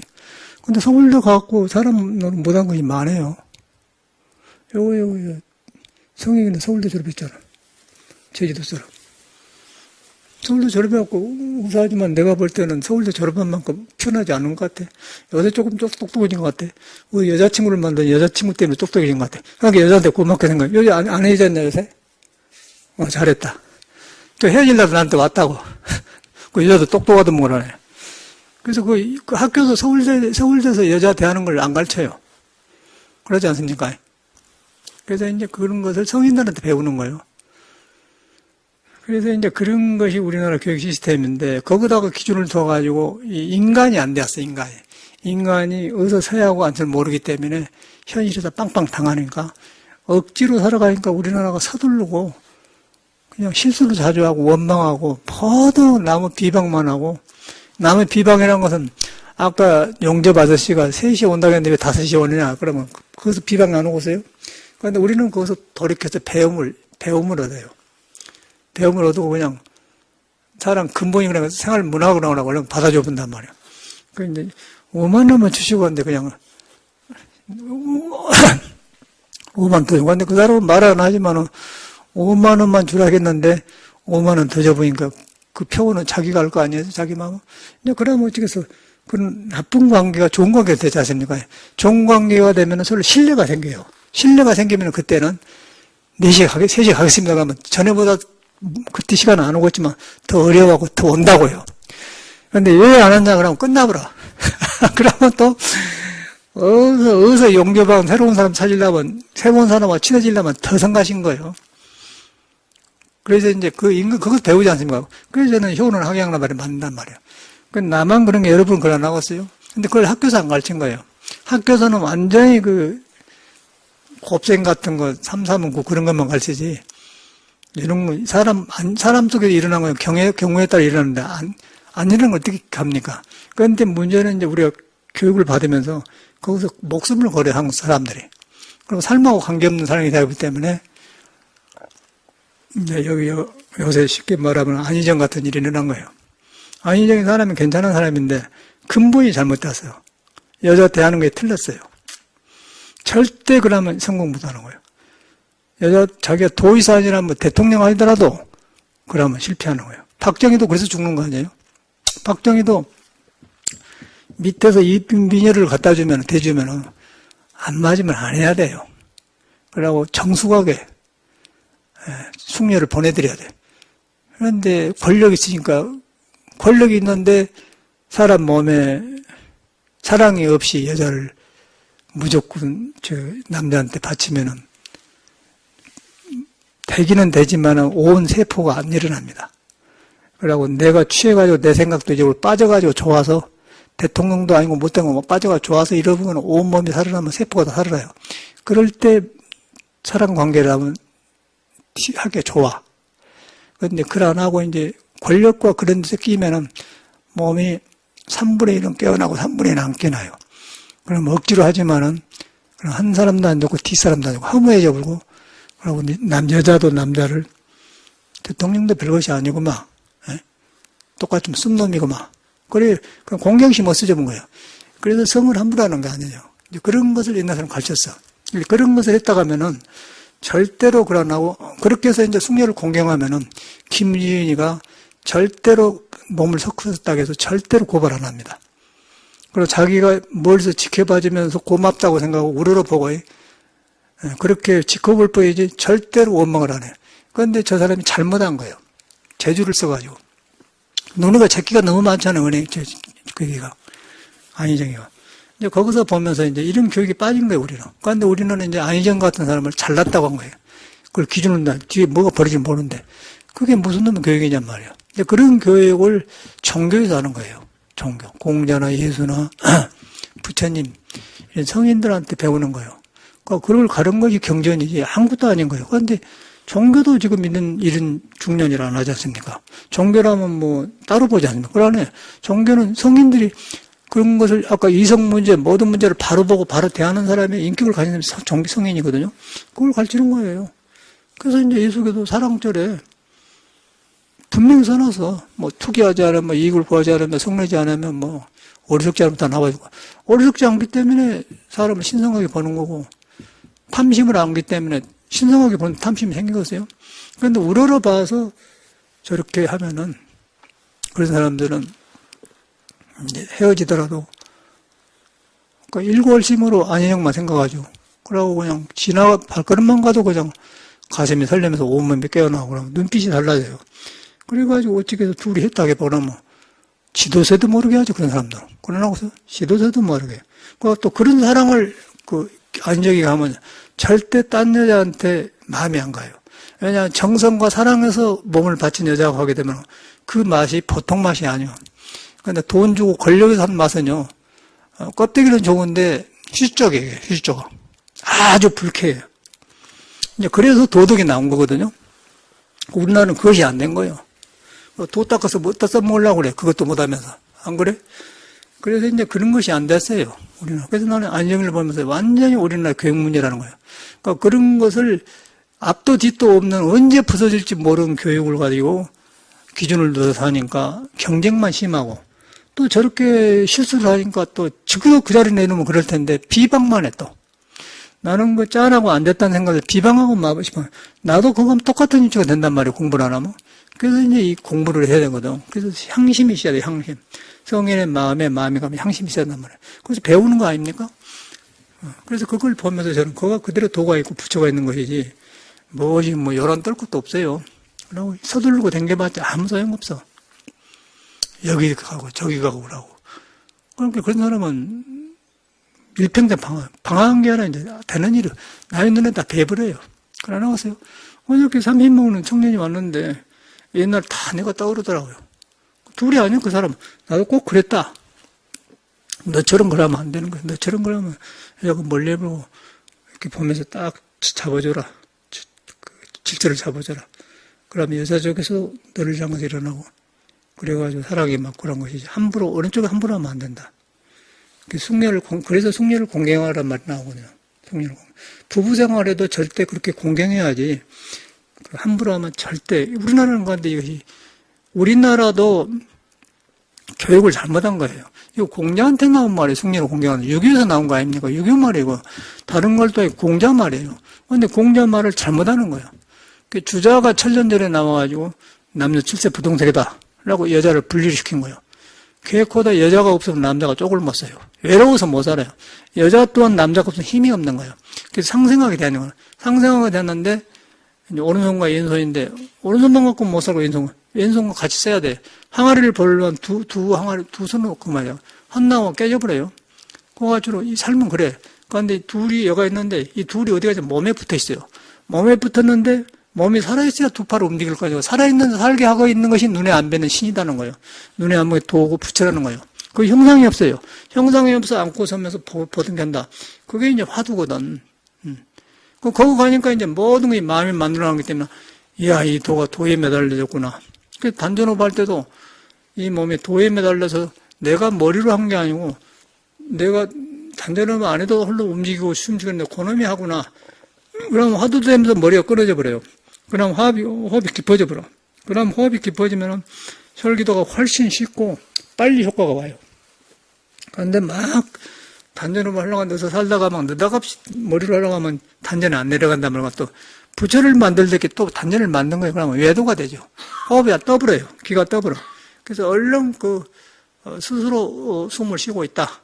근데 서울대 가고 사람 못한 것이 많아요. 요거 성익이는 서울대 졸업했잖아. 제주도 사람. 서울대 졸업해갖고 우사하지만 내가 볼 때는 서울대 졸업한 만큼 편하지 않은 것 같아. 요새 조금 똑똑해진 것 같아. 우리 여자친구를 만든 여자친구 때문에 똑똑해진 것 같아. 그러니까 여자한테 고맙게 생각해. 요새 안 헤어졌냐 요새? 잘했다. 또 헤어질라도 나한테 왔다고. 그 여자도 똑똑하던 뭘 하네. 그래서 그 학교에서 서울대에서 여자 대하는 걸 안 가르쳐요. 그러지 않습니까? 그래서 이제 그런 것을 성인들한테 배우는 거예요. 그래서 이제 그런 것이 우리나라 교육 시스템인데, 거기다가 기준을 둬가지고, 인간이 안 되었어, 인간이. 인간이 어디서 서야 하고 안줄 모르기 때문에 현실에서 빵빵 당하니까, 억지로 살아가니까 우리나라가 서두르고, 그냥 실수를 자주 하고, 원망하고, 퍼도 남의 비방만 하고, 남의 비방이라는 것은, 아까 용접 아저씨가 3시에 온다고 했는데 왜 5시에 오느냐, 그러면 거기서 비방 나누고 오세요? 그런데 우리는 거기서 돌이켜서 배움을 얻어요. 배움을 얻고 그냥 사람 근본이 그냥 생활 문화고 나오라고 그냥 받아줘 본단 말이야. 그 이제 5만 원만 주시고 하는데 그냥 5만 더 주고 근데 그 사람은 말 안 하지만은 5만 원만 주라겠는데 5만 원 더 줘보니까 그 표는 자기가 알 거 아니에요, 자기 마음. 이제 그러면 어떻게 해서 그런 나쁜 관계가 좋은 관계가 되지 않습니까? 좋은 관계가 되면 서로 신뢰가 생겨요. 신뢰가 생기면 그때는 4시에 3시에 가겠습니다. 그러면 전에보다 그때 시간은 안 오고 있지만 더 어려워하고 더 온다고요. 그런데 왜 안 왔냐 그러면 끝나버려. 그러면 또 어디서 용접하고 새로운 사람 찾으려면 새로운 사람과 친해지려면 더 성가신 거예요. 그래서 이제 그것을 배우지 않습니까? 그래서 저는 효는 학양나 말이 맞는단 말이에요. 나만 그런 게 여러분 그걸 안 나왔어요. 근데 그걸 학교에서 안 가르친 거예요. 학교에서는 완전히 곱셈 같은 거, 3, 3, 9 그런 것만 가르치지. 이런 거, 사람 속에서 일어난 건 경우에 따라 일어나는데, 안 일어나는 걸 어떻게 합니까? 그런데 문제는 이제 우리가 교육을 받으면서 거기서 목숨을 걸어요, 한국 사람들이. 그리고 삶하고 관계없는 사람이 되기 때문에, 이제 요새 쉽게 말하면 안희정 같은 일이 일어난 거예요. 안희정이 사람이 괜찮은 사람인데, 근본이 잘못됐어요. 여자 대하는 게 틀렸어요. 절대 그러면 성공 못하는 거예요. 자기가 도의사진이나 대통령 하더라도 그러면 실패하는 거예요. 박정희도 그래서 죽는 거 아니에요? 박정희도 밑에서 미녀를 갖다 주면, 대주면 안 맞으면 안 해야 돼요. 그러고 정숙하게 숙녀를 보내드려야 돼. 그런데 권력이 있으니까, 권력이 있는데 사람 몸에 사랑이 없이 여자를 무조건 남자한테 바치면은 되기는 되지만 온 세포가 안 일어납니다. 그러고 내가 취해가지고 내 생각도 이제 빠져가지고 좋아서 대통령도 아니고 못된 거 빠져가지고 좋아서 이러면 온몸이 살아나면 세포가 다 살아나요. 그럴 때 사람 관계를 하면 하기 좋아. 그런데 그걸 안 하고 이제 권력과 그런 데서 끼면은 몸이 3분의 1은 깨어나고 3분의 1은 안 깨어나요. 그럼 억지로 하지만은 한 사람도 안 좋고 뒷사람도 안 좋고 허무해져 버리고 그리고 여자도 남자를 대통령도 별것이 아니고 막 똑같은 쓴놈이고 막 그래 공경심 없어져 본 거예요. 그래서 성을 함부로 하는 게 아니에요. 그런 것을 옛날 사람 가르쳤어. 그런 것을 했다가 하면은 절대로 그러나고 그렇게 해서 이제 숙녀를 공경하면은 김유인이가 절대로 몸을 섞었다고 해서 절대로 고발 안 합니다. 그리고 자기가 멀리서 지켜봐주면서 고맙다고 생각하고 우러러보고 그렇게 지켜볼 뿐이지 절대로 원망을 안 해요. 그런데 저 사람이 잘못한 거예요. 재주를 써가지고. 누누가 제끼가 너무 많잖아요. 거기가. 안희정이가. 이제 거기서 보면서 이제 이런 교육이 빠진 거예요, 우리는. 그런데 우리는 이제 안희정 같은 사람을 잘났다고 한 거예요. 그걸 기준으로 뒤에 뭐가 벌어질지 모르는데. 그게 무슨 놈의 교육이냔 말이에요. 이제 그런 교육을 종교에서 하는 거예요. 종교. 공자나 예수나 부처님, 이런 성인들한테 배우는 거예요. 그러니까 그걸 가른 것이 경전이지 아무것도 아닌 거예요. 그런데 종교도 지금 이런 중년이라 안 하지 않습니까? 종교라면 뭐 따로 보지 않습니까? 그러네. 종교는 성인들이 그런 것을 아까 이성 문제, 모든 문제를 바로 보고 바로 대하는 사람의 인격을 가진 사람이 종교 성인이거든요. 그걸 가르치는 거예요. 그래서 이제 예수교도 사랑절에 분명히 써놔서 뭐 투기하지 않으면 뭐 이익을 구하지 않으면 성내지 않으면 뭐 어리석지 않으면 다 나와주고 어리석지 않기 때문에 사람을 신성하게 보는 거고 탐심을 안기 때문에 신성하게 보는 탐심이 생기겠어요. 그런데 우러러 봐서 저렇게 하면은 그런 사람들은 이제 헤어지더라도 그 일골심으로 안희정만 생각하죠. 그러고 그냥 지나가 발걸음만 가도 그냥 가슴이 설레면서 온몸이 깨어나고 그러면 눈빛이 달라져요. 그래가지고 어떻게 해서 둘이 했다게 보라면 지도세도 모르게 하죠, 그런 사람들은. 그러나고서 지도세도 모르게. 또 그런 사랑을 안희정이가 하면 절대 딴 여자한테 마음이 안 가요. 왜냐하면 정성과 사랑에서 몸을 바친 여자하고 하게 되면 그 맛이 보통 맛이 아니에요. 근데 돈 주고 권력에서 하는 맛은요, 껍데기는 좋은데 실적이에요, 실적. 아주 불쾌해요. 이제 그래서 도덕이 나온 거거든요. 우리나라는 그것이 안 된 거예요. 도 닦아서 뭐 써먹으려고 그래. 그것도 못하면서. 안 그래? 그래서 이제 그런 것이 안 됐어요. 우리나라. 그래서 나는 안희정을 보면서 완전히 우리나라 교육 문제라는 거예요. 그러니까 그런 것을 앞도 뒤도 없는 언제 부서질지 모르는 교육을 가지고 기준을 넣어서 하니까 경쟁만 심하고 또 저렇게 실수를 하니까 또 지금 그 자리에 내놓으면 그럴 텐데 비방만 해 또. 나는 그 짠하고 안 됐다는 생각을 비방하고 막 싶어. 나도 그거 하면 똑같은 인치가 된단 말이에요. 공부를 안 하면. 그래서 이제 이 공부를 해야 되거든. 그래서 향심이 있어야 돼, 향심. 성인의 마음이 가면 향심이 있어야 된단 말이에요. 그래서 배우는 거 아닙니까? 그래서 그걸 보면서 저는 그거 그대로 도가 있고 부처가 있는 것이지, 뭐지, 뭐, 요란 떨 것도 없어요. 그러고 서두르고 댕겨봤자 아무 소용없어. 여기 가고 저기 가고 그러고. 그러니까 그런 사람은 일평생 방황한 게 아니라 이제 되는 일을 나의 눈에 다 배버려요. 그러나 나왔어요. 어저께 30 먹는 청년이 왔는데 옛날 다 내가 떠오르더라고요. 둘이 아니야, 그 사람. 나도 꼭 그랬다. 너처럼 그러면 안 되는 거야. 너처럼 그러면 여자가 멀리 보고 이렇게 보면서 딱 잡아줘라. 질서를 잡아줘라. 그러면 여자 쪽에서 너를 향해서 일어나고 그래가지고 사랑이 막 그런 것이지. 함부로, 어느 쪽에 함부로 하면 안 된다. 그래서 숙녀를 공경하라는 말이 나오거든요. 숙녀를 부부 생활에도 절대 그렇게 공경해야지. 함부로 하면 절대, 우리나라는 건데 이것이, 우리나라도 교육을 잘못한 거예요. 이거 공자한테 나온 말이에요. 숙녀를 공경하는. 6.25에서 나온 거 아닙니까? 6.25 말이고, 다른 걸 또 공자 말이에요. 근데 공자 말을 잘못하는 거예요. 주자가 천년전에 나와가지고, 남녀 7세 부동석이다. 라고 여자를 분리를 시킨 거예요. 계획보다 여자가 없으면 남자가 쪽을 못 써요. 외로워서 못 살아요. 여자 또한 남자가 없으면 힘이 없는 거예요. 그래서 상생하게 되는 거예요. 상생하게 됐는데, 이제 오른손과 왼손인데, 오른손만 갖고 못 살고 왼손과 같이 써야 돼. 항아리를 벌려면 두 손을 놓고 말이야. 한나무 깨져버려요. 그거가지고 이 삶은 그래. 그런데 둘이 여가 있는데, 이 둘이 어디 가서 몸에 붙어 있어요. 몸에 붙었는데, 몸이 살아있어야 두 팔을 움직일 거죠. 살게 하고 있는 것이 눈에 안 뵈는 신이라는 거예요. 눈에 안 보게 도고 부처라는 거예요. 그 형상이 없어요. 형상이 없어 안고 서면서 보듬간다. 그게 이제 화두거든. 거기 가니까 이제 모든 게 마음이 만들어나기 때문에, 이야, 이 도가 도에 매달려졌구나. 그 단전호흡 할 때도 이 몸에 도에 매달려서 내가 머리로 한 게 아니고, 내가 단전호흡 안 해도 홀로 움직이고 숨쉬는데 그놈이 하구나. 그럼 화두 되면서 머리가 끊어져 버려요. 그럼 호흡이 깊어져 버려. 그럼 호흡이 깊어지면 혈기도가 훨씬 쉽고 빨리 효과가 와요. 그런데 막 단전호흡을 하려고 넣어서 살다가 막 느닷없이 머리로 하려고 하면 단전이 안 내려간단 말이야. 또 부처를 만들 때 또 단전을 만든 거예요. 그러면 외도가 되죠. 호흡이 떠버려요. 기가 떠버려. 그래서 얼른 스스로 숨을 쉬고 있다.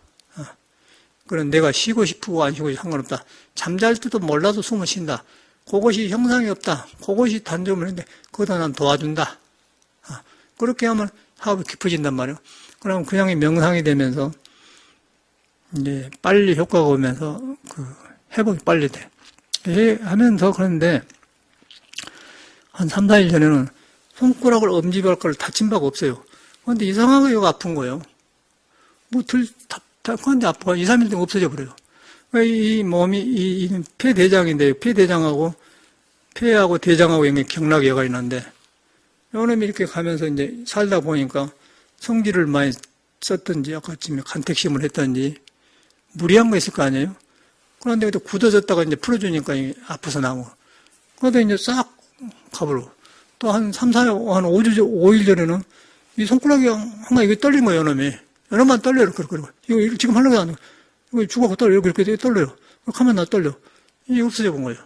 그런 내가 쉬고 싶고 안 쉬고 싶고 상관없다. 잠잘 때도 몰라도 숨을 쉰다. 그것이 형상이 없다. 그것이 단점을 했는데 그거다 난 도와준다. 그렇게 하면 사업이 깊어진단 말이에요. 그러면 그냥 명상이 되면서 이제 빨리 효과가 오면서 회복이 빨리 돼. 하면서 그런데 한 3, 4일 전에는 손가락을 엄지발가락을 다친 바가 없어요. 그런데 이상하게 여기 아픈 거예요. 그런데 아파가 2, 3일 동안 없어져 버려요. 이 몸이, 이 폐대장인데, 폐대장하고, 폐하고 대장하고 연결 경락여가 있는데, 요놈이 이렇게 가면서 이제 살다 보니까 성질을 많이 썼든지, 아까 지금 간택심을 했든지, 무리한 거 있을 거 아니에요? 그런데 또 굳어졌다가 이제 풀어주니까 아파서 나오고. 그런데 이제 싹 가버려. 또 한 3, 4일, 한 5일 전에는 이 손가락이 항상 이게 떨린 거예요, 요놈이. 요놈만 떨려요, 그러고. 이거 지금 하려고 안 해. 이거 죽어서 떨려요, 이렇게 떨려요. 가면 나 떨려. 이게 없어져 본 거예요.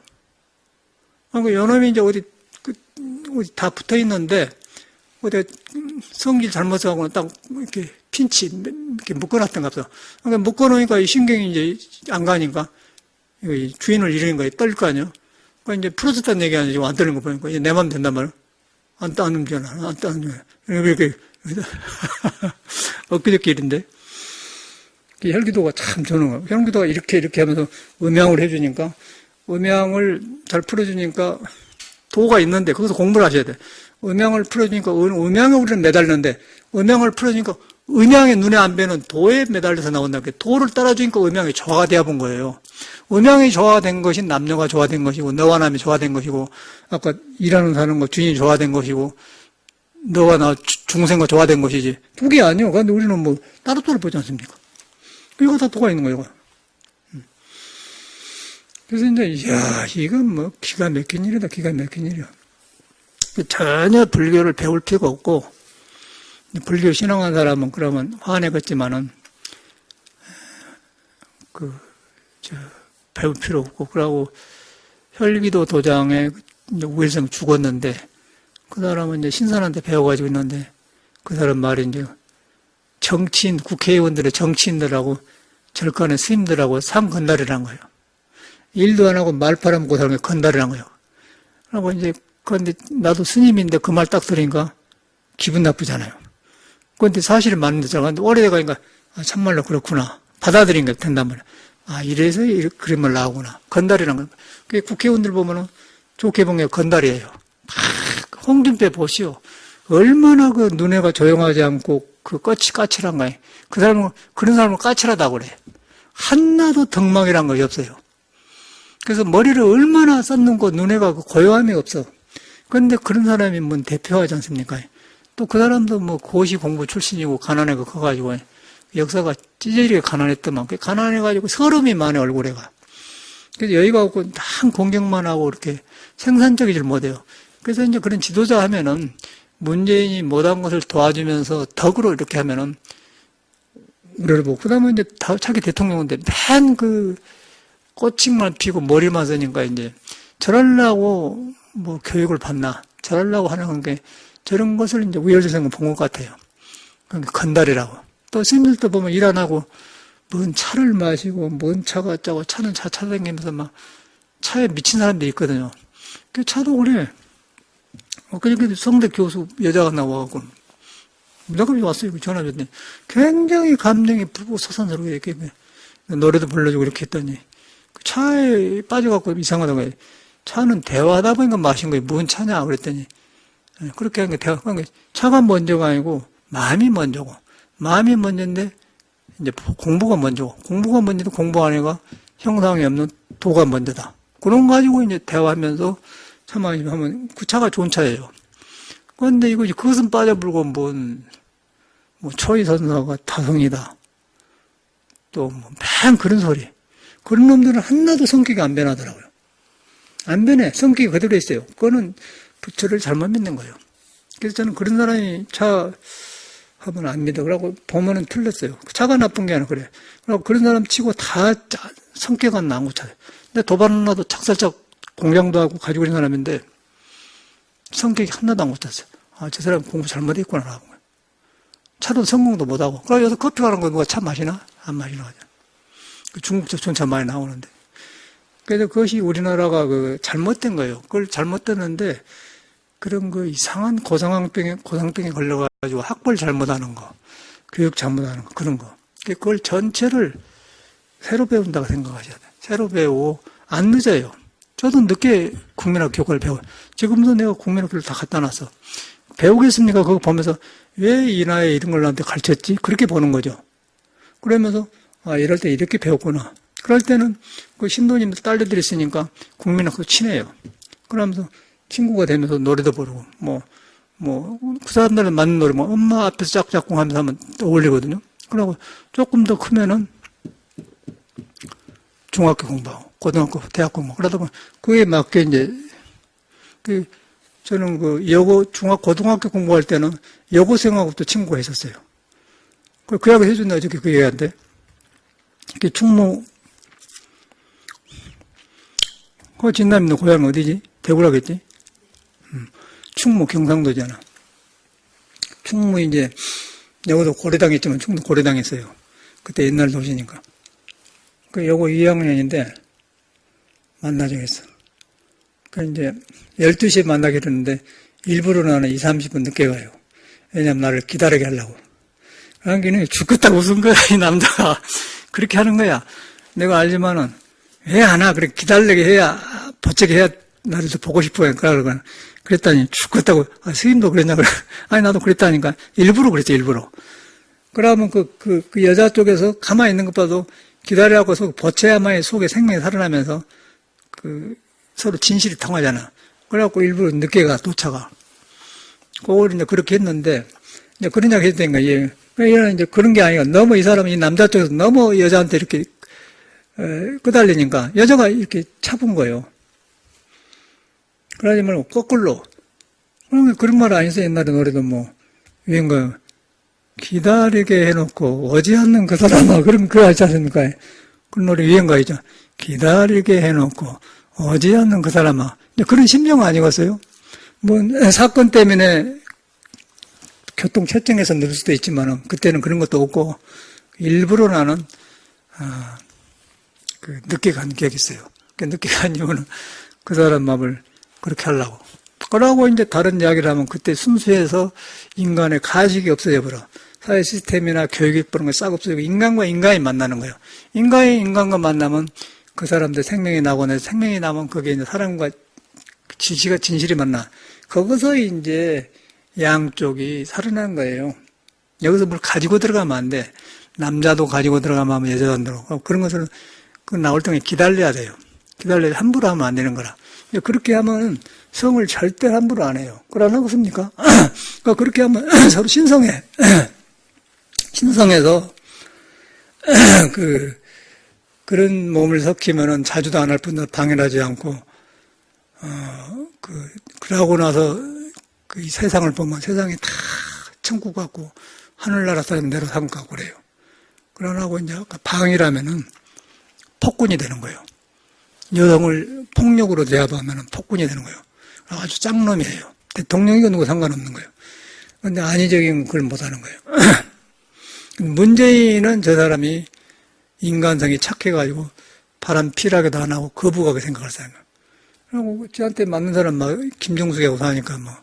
그러니까 요놈이 이제 어디 다 붙어 있는데, 어디 성질 잘못 써가고 딱 이렇게 핀치, 이렇게 묶어놨던가 보다. 그러니까 묶어놓으니까 이 신경이 이제 안 가니까, 주인을 잃으니까 떨릴 거 아니에요? 그러니까 이제 풀어졌다는 얘기 아니지, 안 떨리는 거 보니까. 이제 내 맘 된단 말이에요. 안 움직여놔, 안 움직여놔. 이렇게, 엊그저께 일인데. 혈기도가 참 좋은 거예요. 혈기도가 이렇게 하면서 음양을 해주니까, 음양을 잘 풀어주니까, 도가 있는데, 거기서 공부를 하셔야 돼. 음양을 풀어주니까, 음양에 우리는 매달리는데, 음양을 풀어주니까, 음양의 눈에 안 뵈는 도에 매달려서 나온다. 도를 따라주니까 음양이 조화가 되어 본 거예요. 음양이 조화된 것이 남녀가 조화된 것이고, 너와 남이 조화된 것이고, 아까 일하는 사는 거 주인이 조화된 것이고, 너와 나 중생과 조화된 것이지. 두 개 아니요. 그런데 우리는 뭐 따로따로 보지 않습니까? 이거 다 도가 있는 거예요. 그래서 이제, 이야, 이건 뭐 기가 막힌 일이다, 기가 막힌 일이야. 전혀 불교를 배울 필요가 없고, 불교 신앙한 사람은 그러면 화내겠지만은, 배울 필요 없고, 그러고, 혈기도 도장에 우일성 죽었는데, 그 사람은 이제 신선한테 배워가지고 있는데, 그 사람 말이 이제, 정치인, 국회의원들의 정치인들하고, 절간의 스님들하고 상 건달이란 거예요. 일도 안 하고 말 팔아먹고 사는 게 건달이란 거예요. 그러고 이제, 그런데 나도 스님인데 그 말 딱 들으니까 기분 나쁘잖아요. 그런데 사실은 맞는데 제가 오래돼 가니까 참말로 그렇구나. 받아들이니까 된단 말이야. 이래서 그런 말 나오구나. 건달이란 거예요. 그 국회의원들 보면은 좋게 본 게 건달이에요. 홍준표 보시오. 얼마나 그 눈에가 조용하지 않고 그 까칠한가요. 그런 사람은 까칠하다고 그래. 하나도 덕망이란 것이 없어요. 그래서 머리를 얼마나 썼는고 눈에가 고요함이 없어. 그런데 그런 사람이 뭐 대표하지 않습니까? 또 그 사람도 뭐 고시 공부 출신이고 가난해가 커가지고 역사가 찌질하게 가난했더만 그 가난해가지고 서름이 많아 얼굴에가. 그래서 여기가 없고 단 공격만 하고 이렇게 생산적이질 못해요. 그래서 이제 그런 지도자 하면은 문재인이 못한 것을 도와주면서 덕으로 이렇게 하면은 우리를 보고 그다음에 이제 자기 대통령인데 맨 꽃칭만 피고 머리만 쓰니까 이제 저러려고 뭐 교육을 받나 저러려고 하는 게 저런 것을 이제 우열조생을 본 것 같아요. 그러니까 건달이라고. 또 스님들도 보면 일 안 하고 뭔 차를 마시고 뭔 차가 짜고 차는 차 찾아다니면서 막 차에 미친 사람들이 있거든요. 그 차도 그래. 그저께 성대 교수 여자가 나와갖고 내가 왔어요. 전화 줬더니 굉장히 감정이 불고 서산스럽게 이렇게 노래도 불러주고 이렇게 했더니 그 차에 빠져갖고 이상하다고 해요. 차는 대화하다 보니까 마신 거예요. 뭔 차냐 그랬더니 그렇게 하는 게 차가 먼저가 아니고 마음이 먼저고 마음이 먼저인데 이제 공부가 먼저고 공부가 먼저도 공부 안 해가 형상이 없는 도가 먼저다. 그런 거 가지고 이제 대화하면서 차만 하면 그 차가 좋은 차예요. 그런데 이거 그것은 빠져불고 뭐 초이선사가 타성이다. 또 맨 그런 소리. 그런 놈들은 하나도 성격이 안 변하더라고요. 안 변해. 성격이 그대로 있어요. 그거는 부처를 잘못 믿는 거예요. 그래서 저는 그런 사람이 차 하면 안 믿어. 그러고 보면은 틀렸어요. 차가 나쁜 게 아니라 그래. 그리고 그런 사람 치고 다 성격은 나은 차예요. 근데 도발 하나도 착살짝 공장도 하고 가지고 있는 사람인데 성격이 하나도 안 고쳤어요. 저 사람 공부 잘못했구나. 차도 성공도 못하고. 그래서 여기서 커피 가는 거 누가 차 마시나? 안 마시나 하죠. 중국적 전차 많이 나오는데. 그래서 그것이 우리나라가 잘못된 거예요. 그걸 잘못됐는데, 그런 이상한 고상병에 걸려가지고 학벌 잘못하는 거, 교육 잘못하는 거, 그런 거. 그걸 전체를 새로 배운다고 생각하셔야 돼요. 새로 배우고, 안 늦어요. 저도 늦게 국민학교 교과를 배워요. 지금도 내가 국민학교를 다 갖다 놨어. 배우겠습니까? 그거 보면서 왜 이 나이에 이런 걸 나한테 가르쳤지? 그렇게 보는 거죠. 그러면서 이럴 때 이렇게 배웠구나. 그럴 때는 그 신도님들 딸들이 있으니까 국민학교 친해요. 그러면서 친구가 되면서 노래도 부르고 그 사람들은 맞는 노래 엄마 앞에서 짝짝꿍 하면서 하면 어울리거든요. 그러고 조금 더 크면은 중학교 공부하고 고등학교, 대학 공부 그러다 보면 그에 맞게 이제 저는 고등학교 공부할 때는 여고생하고 또 친구가 있었어요. 그 약을 해준다, 어저께 그 얘기한테. 충무, 진남이 너 고향 어디지? 대구라겠지? 충무 경상도잖아. 충무 이제, 여기도 고려당 있지만 충무 고려당 있어요. 그때 옛날 도시니까. 여고 2학년인데, 만나자고 했어. 이제 12시에 만나기로 했는데 일부러 나는 20, 30분 늦게 가요. 왜냐면 나를 기다리게 하려고. 그러니까 죽겠다고 웃은 거야, 이 남자가. 그렇게 하는 거야. 내가 알지만은 왜 안 와? 그래 기다리게 해야 버쩍 해야 나를 더 보고 싶어 하니까 그랬더니 죽겠다고. 스님도 그랬냐 그래. 아니 나도 그랬다니까. 일부러 그랬지 일부러. 그러면 그 여자 쪽에서 가만히 있는 것봐도 기다려갖고 버텨야만이 속에 생명이 살아나면서 서로 진실이 통하잖아. 그래갖고 일부러 늦게 가, 도착가. 그걸 이제 그렇게 했는데, 이제 그런 이야기 했다니까, 예. 얘는 이제 그런 게 아니고, 너무 이 사람이 남자 쪽에서 너무 여자한테 이렇게, 끄달리니까, 여자가 이렇게 차분 거예요. 그러지 말고, 거꾸로. 그런 말 아니었어, 옛날에 노래도 유행가, 기다리게 해놓고, 오지 않는 그 사람아, 그거 알지 않습니까? 그런 노래 유행가이죠. 기다리게 해놓고, 오지 않는 그 사람아. 그런 심정 아니겠어요? 사건 때문에 교통체증에서 늦을 수도 있지만은, 그때는 그런 것도 없고, 일부러 나는, 늦게 간 기억이 있어요. 늦게 간 이유는 그 사람 마음을 그렇게 하려고. 그러고 이제 다른 이야기를 하면 그때 순수해서 인간의 가식이 없어져 버려. 사회 시스템이나 교육이 그런 거 싹 없어지고 인간과 인간이 만나는 거예요. 인간이 인간과 만나면 그 사람들 생명이 나고, 생명이 나면 그게 이제 사람과 진실이 만나. 거기서 이제 양쪽이 살아난 거예요. 여기서 뭘 가지고 들어가면 안 돼. 남자도 가지고 들어가면 여자도 안 들어가고. 그런 것은 나올 때까지 기다려야 돼요. 기다려야 함부로 하면 안 되는 거라. 그렇게 하면 성을 절대 함부로 안 해요. 그러지 않겠습니까? 그렇게 하면 서로 신성해. 신성해서, 그런 몸을 섞이면은 자주도 안 할 뿐더러 방해하지 않고, 그러고 나서 이 세상을 보면 세상이 다 천국 같고, 하늘나라 사람 내로 삼 같고 그래요. 그러고 이제 방이라면은 폭군이 되는 거예요. 여성을 폭력으로 대합하면은 폭군이 되는 거예요. 아주 짱놈이에요. 대통령이고 누구 상관없는 거예요. 근데 안위적인 걸 못하는 거예요. 문재인은 저 사람이 인간성이 착해가지고 바람 필하게도 안 하고 거부하게 생각할 사람이에요. 그리고 저한테 맞는 사람 김정숙이하고 사니까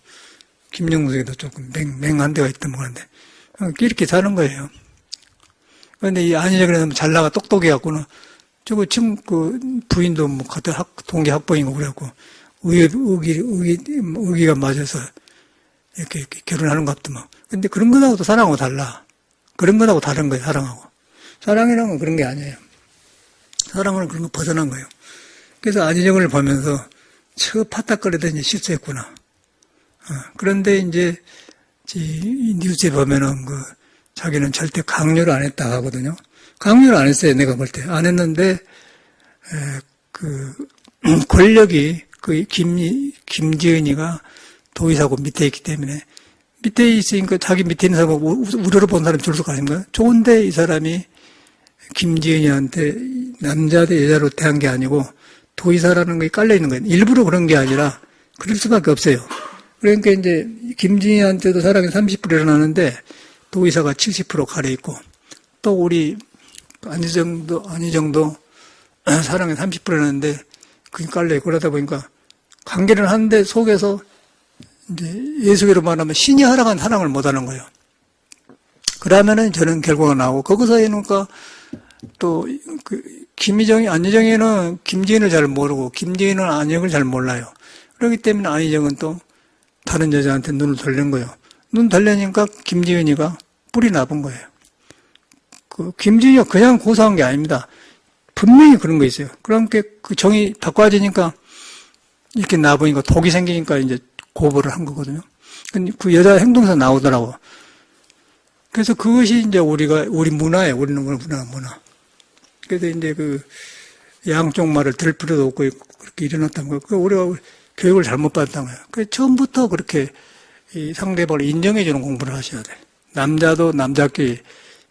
김정숙이도 조금 맹한 데가 있던 뭐 그런데 이렇게 사는 거예요. 그런데 이 안희정이라면 잘 나가 똑똑해갖고는 지금 부인도 같은 동기 학부이고 그래갖고 의기가 맞아서 이렇게 결혼하는 것 같더만. 근데 그런 거하고도 사랑하고 달라. 그런 거하고 다른 거예요, 사랑하고. 사랑이라는 건 그런 게 아니에요. 사랑은 그런 거 벗어난 거예요. 그래서 안희정을 보면서 저 파닥거리더니 실수했구나. 그런데 이제 이 뉴스에 보면은 자기는 절대 강요를 안 했다 하거든요. 강요를 안 했어요, 내가 볼 때. 안 했는데 권력이 김지은이가 도의사고 밑에 있기 때문에 밑에 있으니까 자기 밑에 있는 사람을 우러러 본 사람이 줄서 가는 거야. 좋은데 이 사람이 김지은이한테 남자 대 여자로 대한 게 아니고 도의사라는 게 깔려 있는 거예요. 일부러 그런 게 아니라 그럴 수밖에 없어요. 그러니까 이제 김지은이한테도 사랑이 30% 일어나는데 도의사가 70% 가려 있고, 또 우리 안희정도 사랑이 30%였는데, 그게 깔려 있고, 그러다 보니까 관계를 하는데 속에서 이제 예수계로 말하면 신이 허락한 사랑을 못 하는 거예요. 그러면은 저는 결과가 나오고, 거기서 해놓으니까 또, 안희정이는 김지인을 잘 모르고, 김지인은 안희정을 잘 몰라요. 그렇기 때문에 안희정은 또 다른 여자한테 눈을 돌린 거예요. 눈 돌리니까 김지은이가 뿔이 나쁜 거예요. 김지은이가 그냥 고소한 게 아닙니다. 분명히 그런 거 있어요. 그러니까 그 정이 바꿔지니까 이렇게 나보니까 독이 생기니까 이제 고발을 한 거거든요. 근데 그 여자 행동에서 나오더라고. 그래서 그것이 이제 우리 문화예요. 우리는 문화. 그래서 이제 그 양쪽 말을 들을 필요도 없고 그렇게 일어났던 거예요. 우리가 교육을 잘못 받았던 거예요. 그래서 처음부터 그렇게 이 상대방을 인정해주는 공부를 하셔야 돼. 남자도 남자끼리,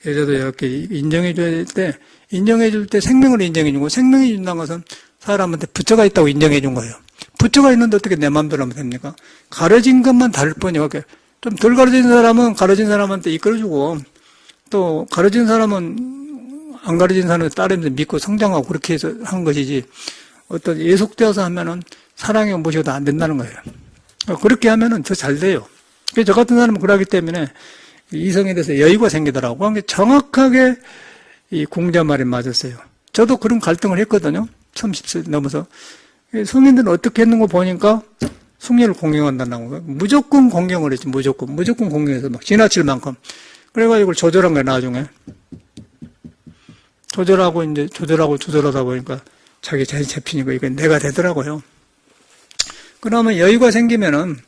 여자도 여자끼리 인정해줘야 될 때, 인정해줄 때 생명을 인정해주고, 생명해준다는 것은 사람한테 부처가 있다고 인정해준 거예요. 부처가 있는데 어떻게 내 마음대로 하면 됩니까? 가르친 것만 다를 뿐이에요. 좀 덜 가르친 사람은 가르친 사람한테 이끌어주고, 또 가르친 사람은 안 가르친 사람을 따르면서 믿고 성장하고 그렇게 해서 한 것이지, 어떤 예속되어서 하면은 사랑이 무엇이고도 안 된다는 거예요. 그렇게 하면은 더 잘 돼요. 저 같은 사람은 그러기 때문에 이성에 대해서 여유가 생기더라고. 그게 정확하게 이 공자 말에 맞았어요. 저도 그런 갈등을 했거든요. 30세 넘어서. 성인들은 어떻게 했는 거 보니까 숙녀를 공경한다는 거예요. 무조건 공경을 했지, 무조건 공경해서 막 지나칠 만큼. 그래가지고 이걸 조절한 거예요, 나중에. 조절하다 보니까 자기 자신 잡히니까 이게 내가 되더라고요. 그러면 여유가 생기면은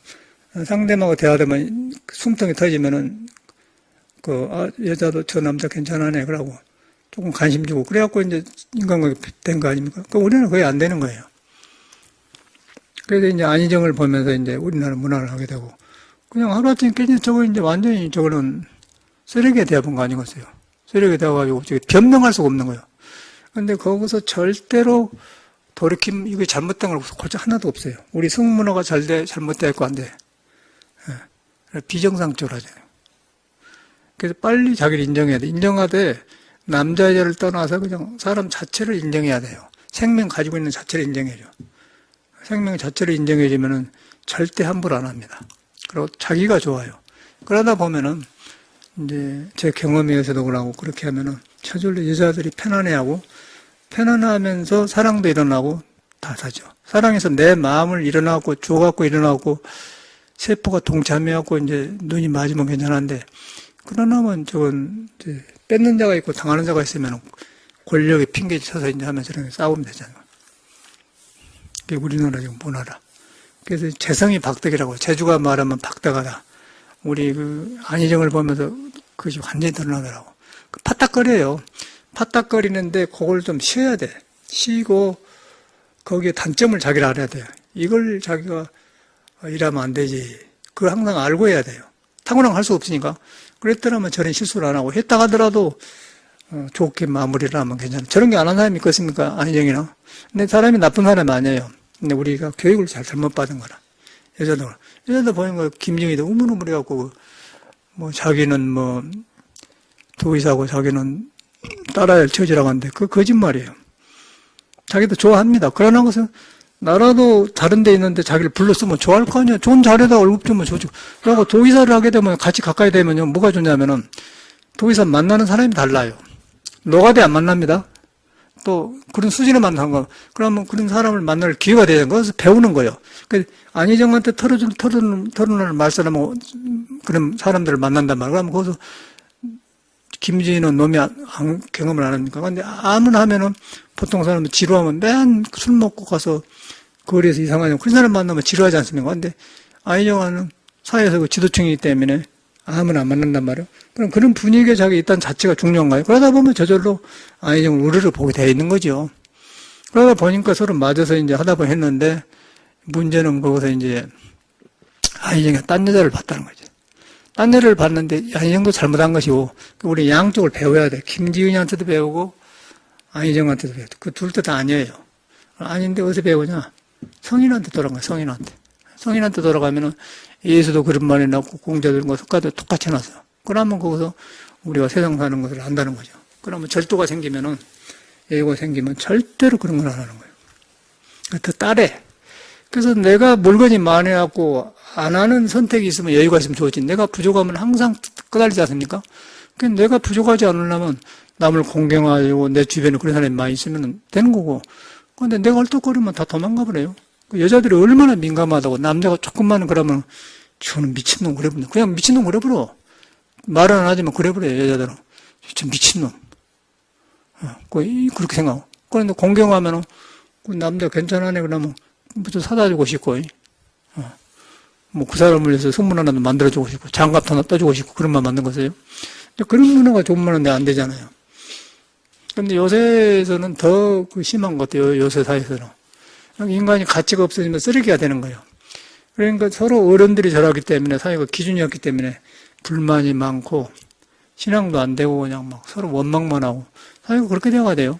상대방하고 대화되면 숨통이 터지면은 여자도 저 남자 괜찮아네 그러고 조금 관심 주고 그래갖고 이제 인간관계 된 거 아닙니까? 우리는 거의 안 되는 거예요. 그래서 이제 안희정을 보면서 이제 우리나라 문화를 하게 되고 그냥 하루아침에 깨진 저거 이제 완전히 저거는 쓰레기에 대합한 거 아니겠어요? 쓰레기에 대해가지고 변명할 수가 없는 거예요. 근데 거기서 절대로 돌이킴, 이게 잘못된 걸 고쳐 하나도 없어요. 우리 성문화가 잘못되어 있고 안 돼. 비정상적으로 하잖아요. 그래서 빨리 자기를 인정해야 돼. 인정하되 남자 여자를 떠나서 그냥 사람 자체를 인정해야 돼요. 생명 가지고 있는 자체를 인정해줘. 생명 자체를 인정해주면은 절대 함부로 안 합니다. 그리고 자기가 좋아요. 그러다 보면은 이제 제 경험에 의해서도 그러고 그렇게 하면은 저절로 여자들이 편안해하고 편안하면서 사랑도 일어나고 다 사죠. 사랑해서 내 마음을 일어나고 줘갖고 일어나고 세포가 동참해갖고 이제 눈이 맞으면 괜찮은데 그러나면 저건 이제 뺏는 자가 있고 당하는 자가 있으면 권력에 핑계 쳐서 이제 하면서 이렇게 싸우면 되잖아요. 그게 우리나라 지금 문화라. 그래서 재성이 박덕이라고 제주가 말하면 박덕하다. 우리 안희정을 보면서 그것이 완전히 드러나더라고. 파딱거려요. 파딱거리는데 그걸 좀 쉬어야 돼. 쉬고 거기에 단점을 자기가 알아야 돼요. 이걸 자기가 일하면 안 되지. 그걸 항상 알고 해야 돼요. 탁월한 할 수 없으니까. 그랬더라면 저런 실수를 안 하고 했다 하더라도 좋게 마무리를 하면 괜찮아요. 저런 게 안 한 사람이 있겠습니까? 안희정이나. 근데 사람이 나쁜 사람이 아니에요. 근데 우리가 교육을 잘못 받은 거라. 여자도 보니까 김정희도 우물우물해갖고 자기는 도의사고 자기는 따라야 할 처지라고 하는데 그거 거짓말이에요. 자기도 좋아합니다. 그러나 것은 나라도 다른 데 있는데 자기를 불렀으면 좋아할 거 아니야. 좋은 자리에다 월급 주면 좋죠. 그리고 도의사를 하게 되면 같이 가까이 되면요. 뭐가 좋냐면은 도의사 만나는 사람이 달라요. 노가대 안 만납니다. 또 그런 수준에 만난 거. 그러면 그런 사람을 만날 기회가 되는 거여서 배우는 거예요. 그러니까 안희정한테 털어놓을 말싸움하고 그런 사람들을 만난단 말이에요. 그러면 거기서 김지인은 놈이 경험을 안 합니까? 근데 아무나 하면은 보통 사람은 지루하면 맨 술 먹고 가서 거리에서 이상하냐고 그런 사람 만나면 지루하지 않습니까? 근데 안희정은 사회에서 그 지도층이기 때문에 아무나 안 만난단 말이에요. 그럼 그런 분위기에 자기 일단 자체가 중요한가요? 그러다 보면 저절로 안희정은 우리를 보게 되어 있는 거죠. 그러다 보니까 서로 맞아서 이제 하다 보니 했는데 문제는 거기서 이제 안희정이 딴 여자를 봤다는 거죠. 딴 여자를 봤는데 안희정도 잘못한 것이고 우리 양쪽을 배워야 돼. 김지은이한테도 배우고 안희정한테도 배우고 그 둘 다 아니에요. 아닌데 어디서 배우냐? 성인한테 돌아간 거야. 성인한테 돌아가면은 예수도 그런 말이 나고 공자들 뭐 석가도 똑같이 해놨어요. 그러면 거기서 우리가 세상 사는 것을 안다는 거죠. 그러면 절도가 생기면은, 예의가 생기면 절대로 그런 걸 안 하는 거예요. 더 따래. 그래서 내가 물건이 많아갖고 안 하는 선택이 있으면 여유가 있으면 좋지. 내가 부족하면 항상 끄달리지 않습니까? 그러니까 내가 부족하지 않으려면 남을 공경하고 내 주변에 그런 사람이 많이 있으면 되는 거고. 그런데 내가 헐떡거리면 다 도망가 버려요. 여자들이 얼마나 민감하다고. 남자가 조금만 그러면 저는 미친놈 그래버려. 그냥 미친놈 그래버려. 말은 안 하지만 그래버려요, 여자들은. 저 미친놈. 그렇게 생각하고. 그런데 공경하면은 그 남자 괜찮아네 그러면 좀 사다 주고 싶고, 뭐 그 사람을 위해서 선물 하나도 만들어 주고 싶고, 장갑 하나 떠주고 싶고, 그런 말 만든 거세요. 그런 문화가 좋은 문화인데 안 되잖아요. 근데 요새에서는 더 심한 것 같아요, 요새 사회에서는. 인간이 가치가 없어지면 쓰레기가 되는 거예요. 그러니까 서로 어른들이 저러기 때문에, 사회가 기준이 없기 때문에 불만이 많고, 신앙도 안 되고, 그냥 막 서로 원망만 하고, 사회가 그렇게 되어야 돼요.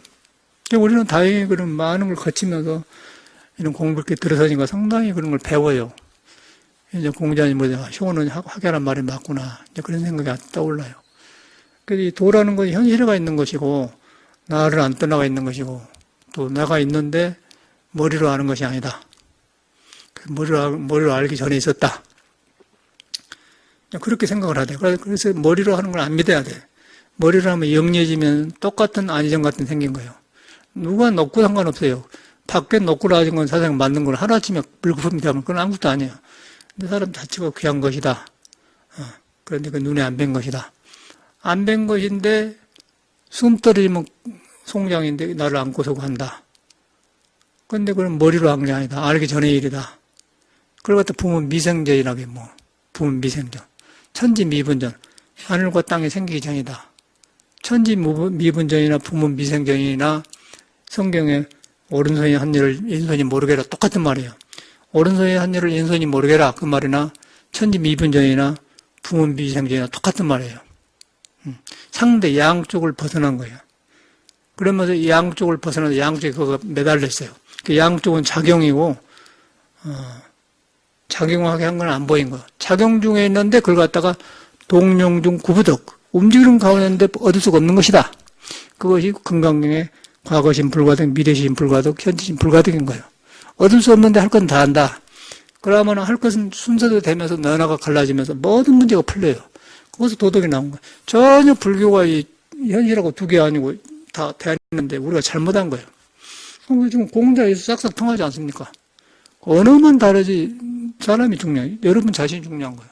우리는 다행히 그런 많은 걸 거치면서 이런 공부 이렇게 들어서니까 상당히 그런 걸 배워요. 이제 공자님 효는 학야란 말이 맞구나. 이제 그런 생각이 떠올라요. 그래서 이 도라는 건 현실에가 있는 것이고, 나를 안 떠나가 있는 것이고, 또 내가 있는데 머리로 아는 것이 아니다. 머리로 알기 전에 있었다. 그렇게 생각을 하대. 그래서 머리로 하는 걸 안 믿어야 돼. 머리로 하면 영리해지면 똑같은 안위정 같은 생긴 거예요. 누가 넣고 상관없어요. 밖에 넣고 나진 건 사실 맞는 걸 하루아침에 불거품이 되면 그건 아무것도 아니에요. 근데 사람 자체가 귀한 것이다. 그런데 그 눈에 안 뵌 것이다. 안 뵌 것인데 숨 떨어지면 송장인데 나를 안고서 한다. 그런데 그건 머리로 한 게 아니다. 알기 전의 일이다. 그걸 갖다 부문 미생전이라게 부문 미생전. 천지 미분전. 하늘과 땅이 생기기 전이다. 천지 미분전이나 부문 미생전이나 성경에 오른손이 한 일을 왼손이 모르게라 똑같은 말이에요. 오른손이 한 일을 왼손이 모르게라 그 말이나 천지 미분전이나 부문 미생전이나 똑같은 말이에요. 상대 양쪽을 벗어난 거예요. 그러면서 양쪽을 벗어나서 양쪽에 그거 매달려 있어요. 그 양쪽은 작용이고 작용하게 한 건 안 보인 거. 작용 중에 있는데 그걸 갖다가 동룡중 구부덕 움직이는 가운데 얻을 수가 없는 것이다. 그것이 금강경의 과거신 불가득, 미래신 불가득, 현재신 불가득인 거예요. 얻을 수 없는데 할 건 다 한다. 그러면 할 것은 순서도 되면서 너나가 갈라지면서 모든 문제가 풀려요. 거기서 도덕이 나온 거예요. 전혀 불교가 이 현실하고 두 개 아니고 다 대안인데 우리가 잘못한 거예요. 지금 공자에서 싹싹 통하지 않습니까? 언어만 다르지 사람이 중요해요. 여러분 자신이 중요한 거예요.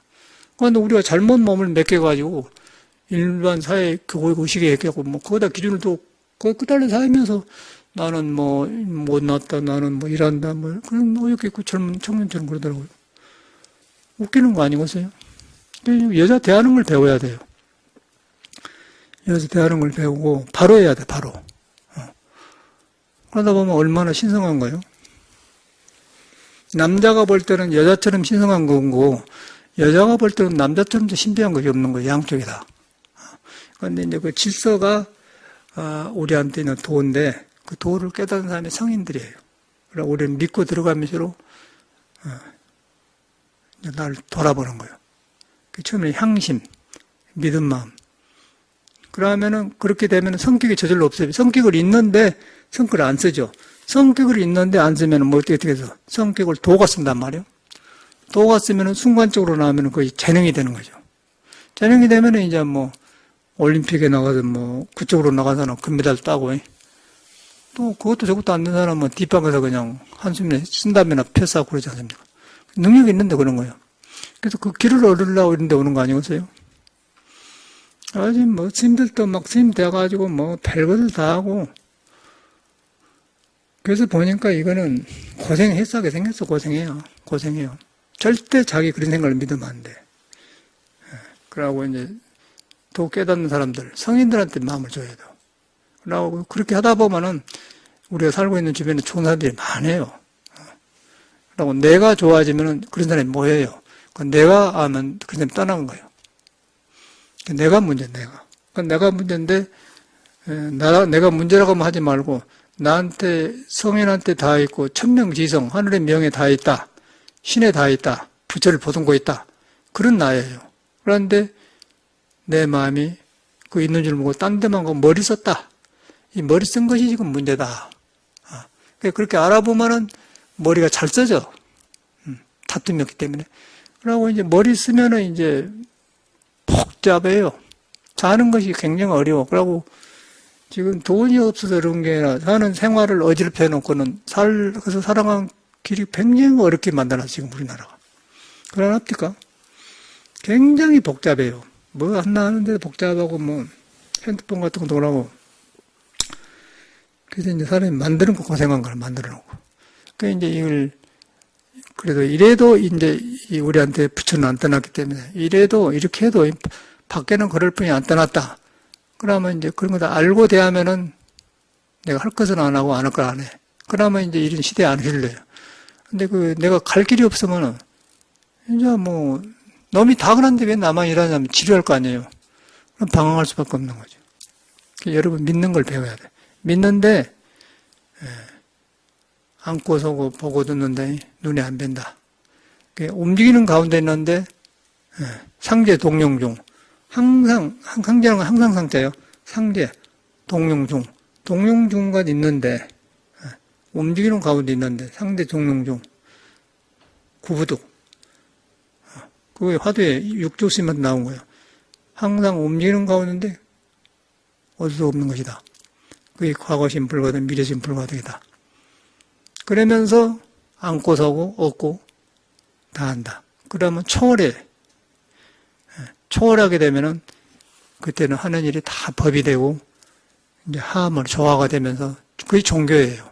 그런데 우리가 잘못 몸을 맡겨가지고 일반 사회 의식에 했겠고 거기다 기준을 두고 끄달려 살면서 나는 못 났다, 나는 일한다, 그런 어이없게 있고 젊은 청년처럼 그러더라고요. 웃기는 거 아니겠어요? 여자 대하는 걸 배워야 돼요. 여자 대하는 걸 배우고 바로 해야 돼, 바로. 그러다 보면 얼마나 신성한 거예요? 남자가 볼 때는 여자처럼 신성한 거고, 여자가 볼 때는 남자처럼 신비한 것이 없는 거예요, 양쪽이 다. 그런데 이제 그 질서가, 우리한테는 도인데, 그 도를 깨닫는 사람이 성인들이에요. 그러니까 우리는 믿고 들어가면서, 나를 돌아보는 거예요. 처음에 향심, 믿음 마음. 그러면은, 그렇게 되면은 성격이 저절로 없어요. 성격을 있는데, 성격을 안 쓰죠. 성격을 있는데 안 쓰면은 어떻게 해서 성격을 도가 쓴단 말이에요. 도가 쓰면은 순간적으로 나오면은 거의 재능이 되는 거죠. 재능이 되면은 이제 올림픽에 나가서 그쪽으로 나간 사람 금메달 따고, 또 그것도 저것도 안 되는 사람은 뒷방에서 그냥 한숨에 쓴다면나 펴싸고 그러지 않습니까? 능력이 있는데 그런 거예요. 그래서 그 길을 얻으려고 이런 데 오는 거 아니겠어요? 아직 스님들도 스님 돼가지고 별것을 다 하고, 그래서 보니까 이거는 고생했하게 생겼어, 고생해요. 절대 자기 그런 생각을 믿으면 안 돼. 그러고 이제 또 깨닫는 사람들, 성인들한테 마음을 줘야 돼요. 그러고 그렇게 하다 보면은 우리가 살고 있는 주변에 좋은 사람들이 많아요. 그리고 내가 좋아지면은 그런 사람이 모여요. 내가 하면 그런 사람이 떠나는 거예요. 내가 문제인데. 내가 문제라고 하지 말고 나한테 성인한테 다 있고 천명지성 하늘의 명에 다 있다. 신에 다 있다. 부처를 보듬고 있다. 그런 나예요. 그런데 내 마음이 그 있는 줄 모르고 딴 데만 가고 머리 썼다. 이 머리 쓴 것이 지금 문제다. 그렇게 알아보면은 머리가 잘 써져. 다툼이 없기 때문에. 그러고 이제 머리 쓰면은 이제 복잡해요. 사는 것이 굉장히 어려워. 그러고 지금 돈이 없어서 그런 게 아니라 사는 생활을 어지럽혀 놓고는 그래서 살아가는 길이 굉장히 어렵게 만들어놨어, 지금 우리나라가. 그러나합니까? 굉장히 복잡해요. 뭐 하나 하는데도 복잡하고 뭐 핸드폰 같은 거 돌아오고. 그래서 이제 사람이 만드는 거 고생한 걸 만들어 놓고. 그 이제 이걸 그래도 이래도 이제 우리한테 부처는 안 떠났기 때문에 이래도 이렇게 해도 밖에는 그럴 뿐이 안 떠났다. 그러면 이제 그런 거 다 알고 대하면은 내가 할 것은 안 하고 안 할 걸 안 해. 그러면 이제 이런 시대에 안 흘려요. 근데 내가 갈 길이 없으면은 이제 뭐 놈이 다 그런데 왜 나만 일하냐면 지루할 거 아니에요. 그럼 방황할 수밖에 없는 거죠. 여러분 믿는 걸 배워야 돼. 믿는데 안고 서고 보고 듣는데 눈에 안 뵌다. 움직이는 가운데 있는데 상제 동용중 항상 상제는 항상 상제예요. 상제 동용중 동용중과 있는데 움직이는 가운데 있는데 상제 동용중 구부득 그게 화두에 육조심한테 나온 거예요. 항상 움직이는 가운데 어디도 없는 것이다. 그게 과거심 불가득 미래심 불가득이다. 그러면서 앉고 서고 얻고 다 한다. 그러면 초월해. 초월하게 되면은 그때는 하는 일이 다 법이 되고 이제 하함을 조화가 되면서 그게 종교예요.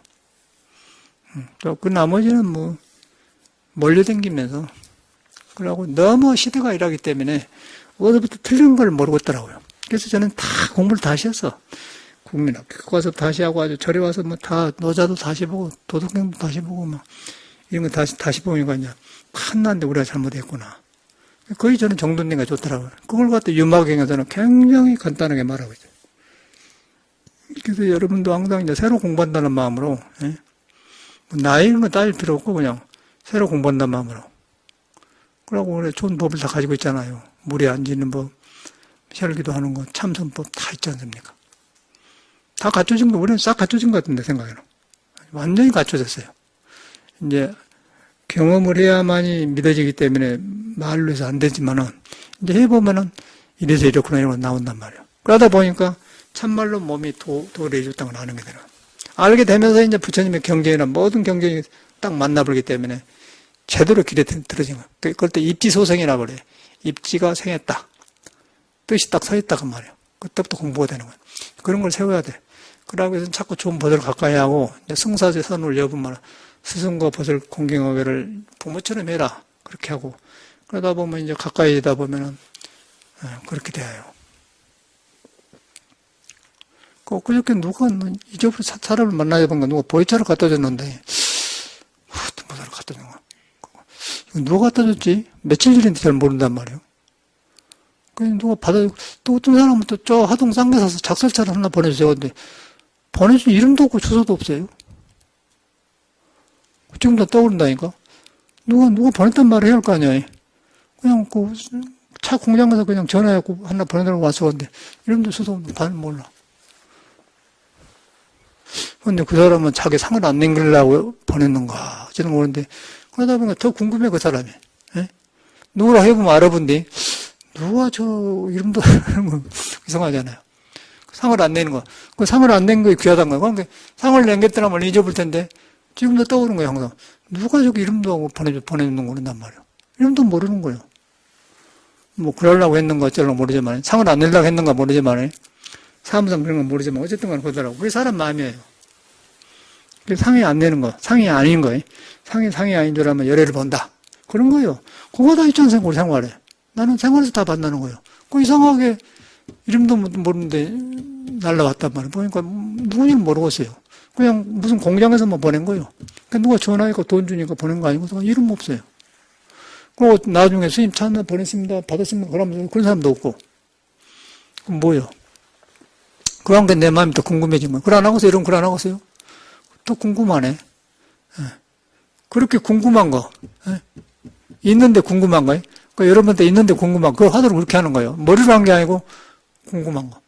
또 그 나머지는 뭐 몰려다니면서 그러고 너무 시대가 이러기 때문에 어디부터 틀린 걸 모르겠더라고요. 그래서 저는 다 공부를 다시 했어. 국민학교 가서 다시 하고 아주 절에 와서 뭐 다 노자도 다시 보고 도덕경도 다시 보고 막 이런 거 다시 보니까 이제 한난데 우리가 잘못했구나. 거의 저는 정돈님가 좋더라고요. 그걸 갖다 유마경에서는 굉장히 간단하게 말하고 있어요. 그래서 여러분도 항상 이제 새로 공부한다는 마음으로 뭐 나이 이런 거 따질 필요 없고 그냥 새로 공부한다는 마음으로. 그러고 그래 좋은 법을 다 가지고 있잖아요. 물에 앉는 법, 혈기도 하는 거, 참선법 다 있지 않습니까? 다 갖춰진 거, 우리는 싹 갖춰진 것 같은데, 생각에는. 완전히 갖춰졌어요. 이제 경험을 해야만이 믿어지기 때문에 말로 해서 안 되지만은, 이제 해보면은 이래서 이렇구나 이런 거 나온단 말이에요. 그러다 보니까 참말로 몸이 도를 해줬다고 나는 게 되는 거예요. 알게 되면서 이제 부처님의 경전이나 모든 경전이 딱 만나버리기 때문에 제대로 길에 들어진 거예요. 그럴 때 입지소생이라고 그래요. 입지가 생했다. 뜻이 딱 서 있다고 말이에요. 그때부터 공부가 되는 거예요. 그런 걸 세워야 돼. 그러고 해서 자꾸 좋은 버들 가까이 하고, 승사제 선을 여부만 스승과 버들 공경하기를 부모처럼 해라. 그렇게 하고. 그러다 보면 이제 가까이 되다 보면은, 그렇게 돼요. 그저께 누가 잊어버린 사람을 만나야 본가 누가 보이차를 갖다 줬는데, 뭐사를 갖다 준 거야. 이거 누가 갖다 줬지? 며칠 전인데 잘 모른단 말이에요. 그냥 누가 또 어떤 사람은 또 저 하동 쌍계 사서 작설차를 하나 보내주세요. 근데 보내준 이름도 없고 주소도 없어요. 지금 다 떠오른다니까. 누가 보냈단 말을 해야 할 거 아니야. 그냥 차 공장 가서 그냥 전화해갖고 하나 보내달라고 왔어. 근데 이름도 주소도 없는데 반을 몰라. 근데 그 사람은 자기 상을 안 남기려고 보냈는가. 저는 모르는데 그러다 보니까 더 궁금해 그 사람이. 예? 누구라 해보면 알아본디. 누가 저 이름도 이상하잖아요. 상을 안 내는 거. 그 상을 안 낸 게 귀하단 거예요. 그러니까 상을 남겼더라면 잊어볼 텐데 지금도 떠오르는 거예요. 항상. 누가 저기 이름도 하고 보내는 거 그런단 말이에요. 이름도 모르는 거예요. 뭐 그러려고 했는가 어쩌려고 모르지만 상을 안 내려고 했는가 모르지만 사무상 그런 건 모르지만 어쨌든 간에 그러더라고. 그게 사람 마음이에요. 상이 안 내는 거. 상이 아닌 거예요. 상이 아닌 줄 알면 열애를 본다. 그런 거예요. 그거 다 있지 않습니까? 우리 생활에. 나는 생활에서 다 만나는 거예요. 이상하게 이름도 모르는데 날라왔단 말이에요. 보니까 누군지는 모르겠어요. 그냥 무슨 공장에서 뭐 보낸 거예요. 그러니까 누가 전화해서 돈 주니까 보낸 거 아니고 이름 없어요. 그리고 나중에 스님 찾나 보냈습니다. 받았습니다. 그러면서 그런 사람도 없고. 그럼 뭐예요? 그런 게 내 마음이 더 궁금해진 거예요. 글 안 하고서 이런 글 안 하고서요? 더 궁금하네. 그렇게 궁금한 거. 있는데 궁금한 거예요. 그 여러분한테 있는데 궁금한 그 화두를 그렇게 하는 거예요. 머리로 한 게 아니고 궁금한 거.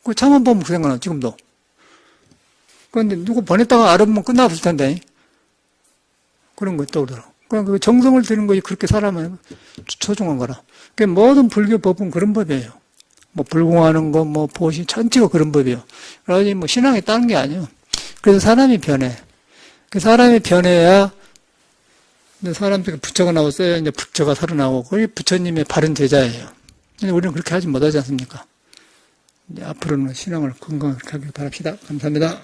그 차만 보면 그 생각나 지금도. 그런데 누구 보냈다가 알아보면 끝나버릴 텐데 그런 거 떠오르더라고. 그러니까 그 정성을 들이는 것이 그렇게 사람은 소중한 거라. 그 모든 불교 법은 그런 법이에요. 뭐 불공하는 거, 뭐 보시 전체가 그런 법이에요. 그러지 뭐 신앙에 따른 게 아니에요. 그래서 사람이 변해. 그 사람이 변해야 사람들이 부처가 나왔어요. 이제 부처가 살아나오고 그게 부처님의 바른 제자예요. 근데 우리는 그렇게 하지 못하지 않습니까? 이제 앞으로는 신앙을 건강하게 하길 바랍시다. 감사합니다.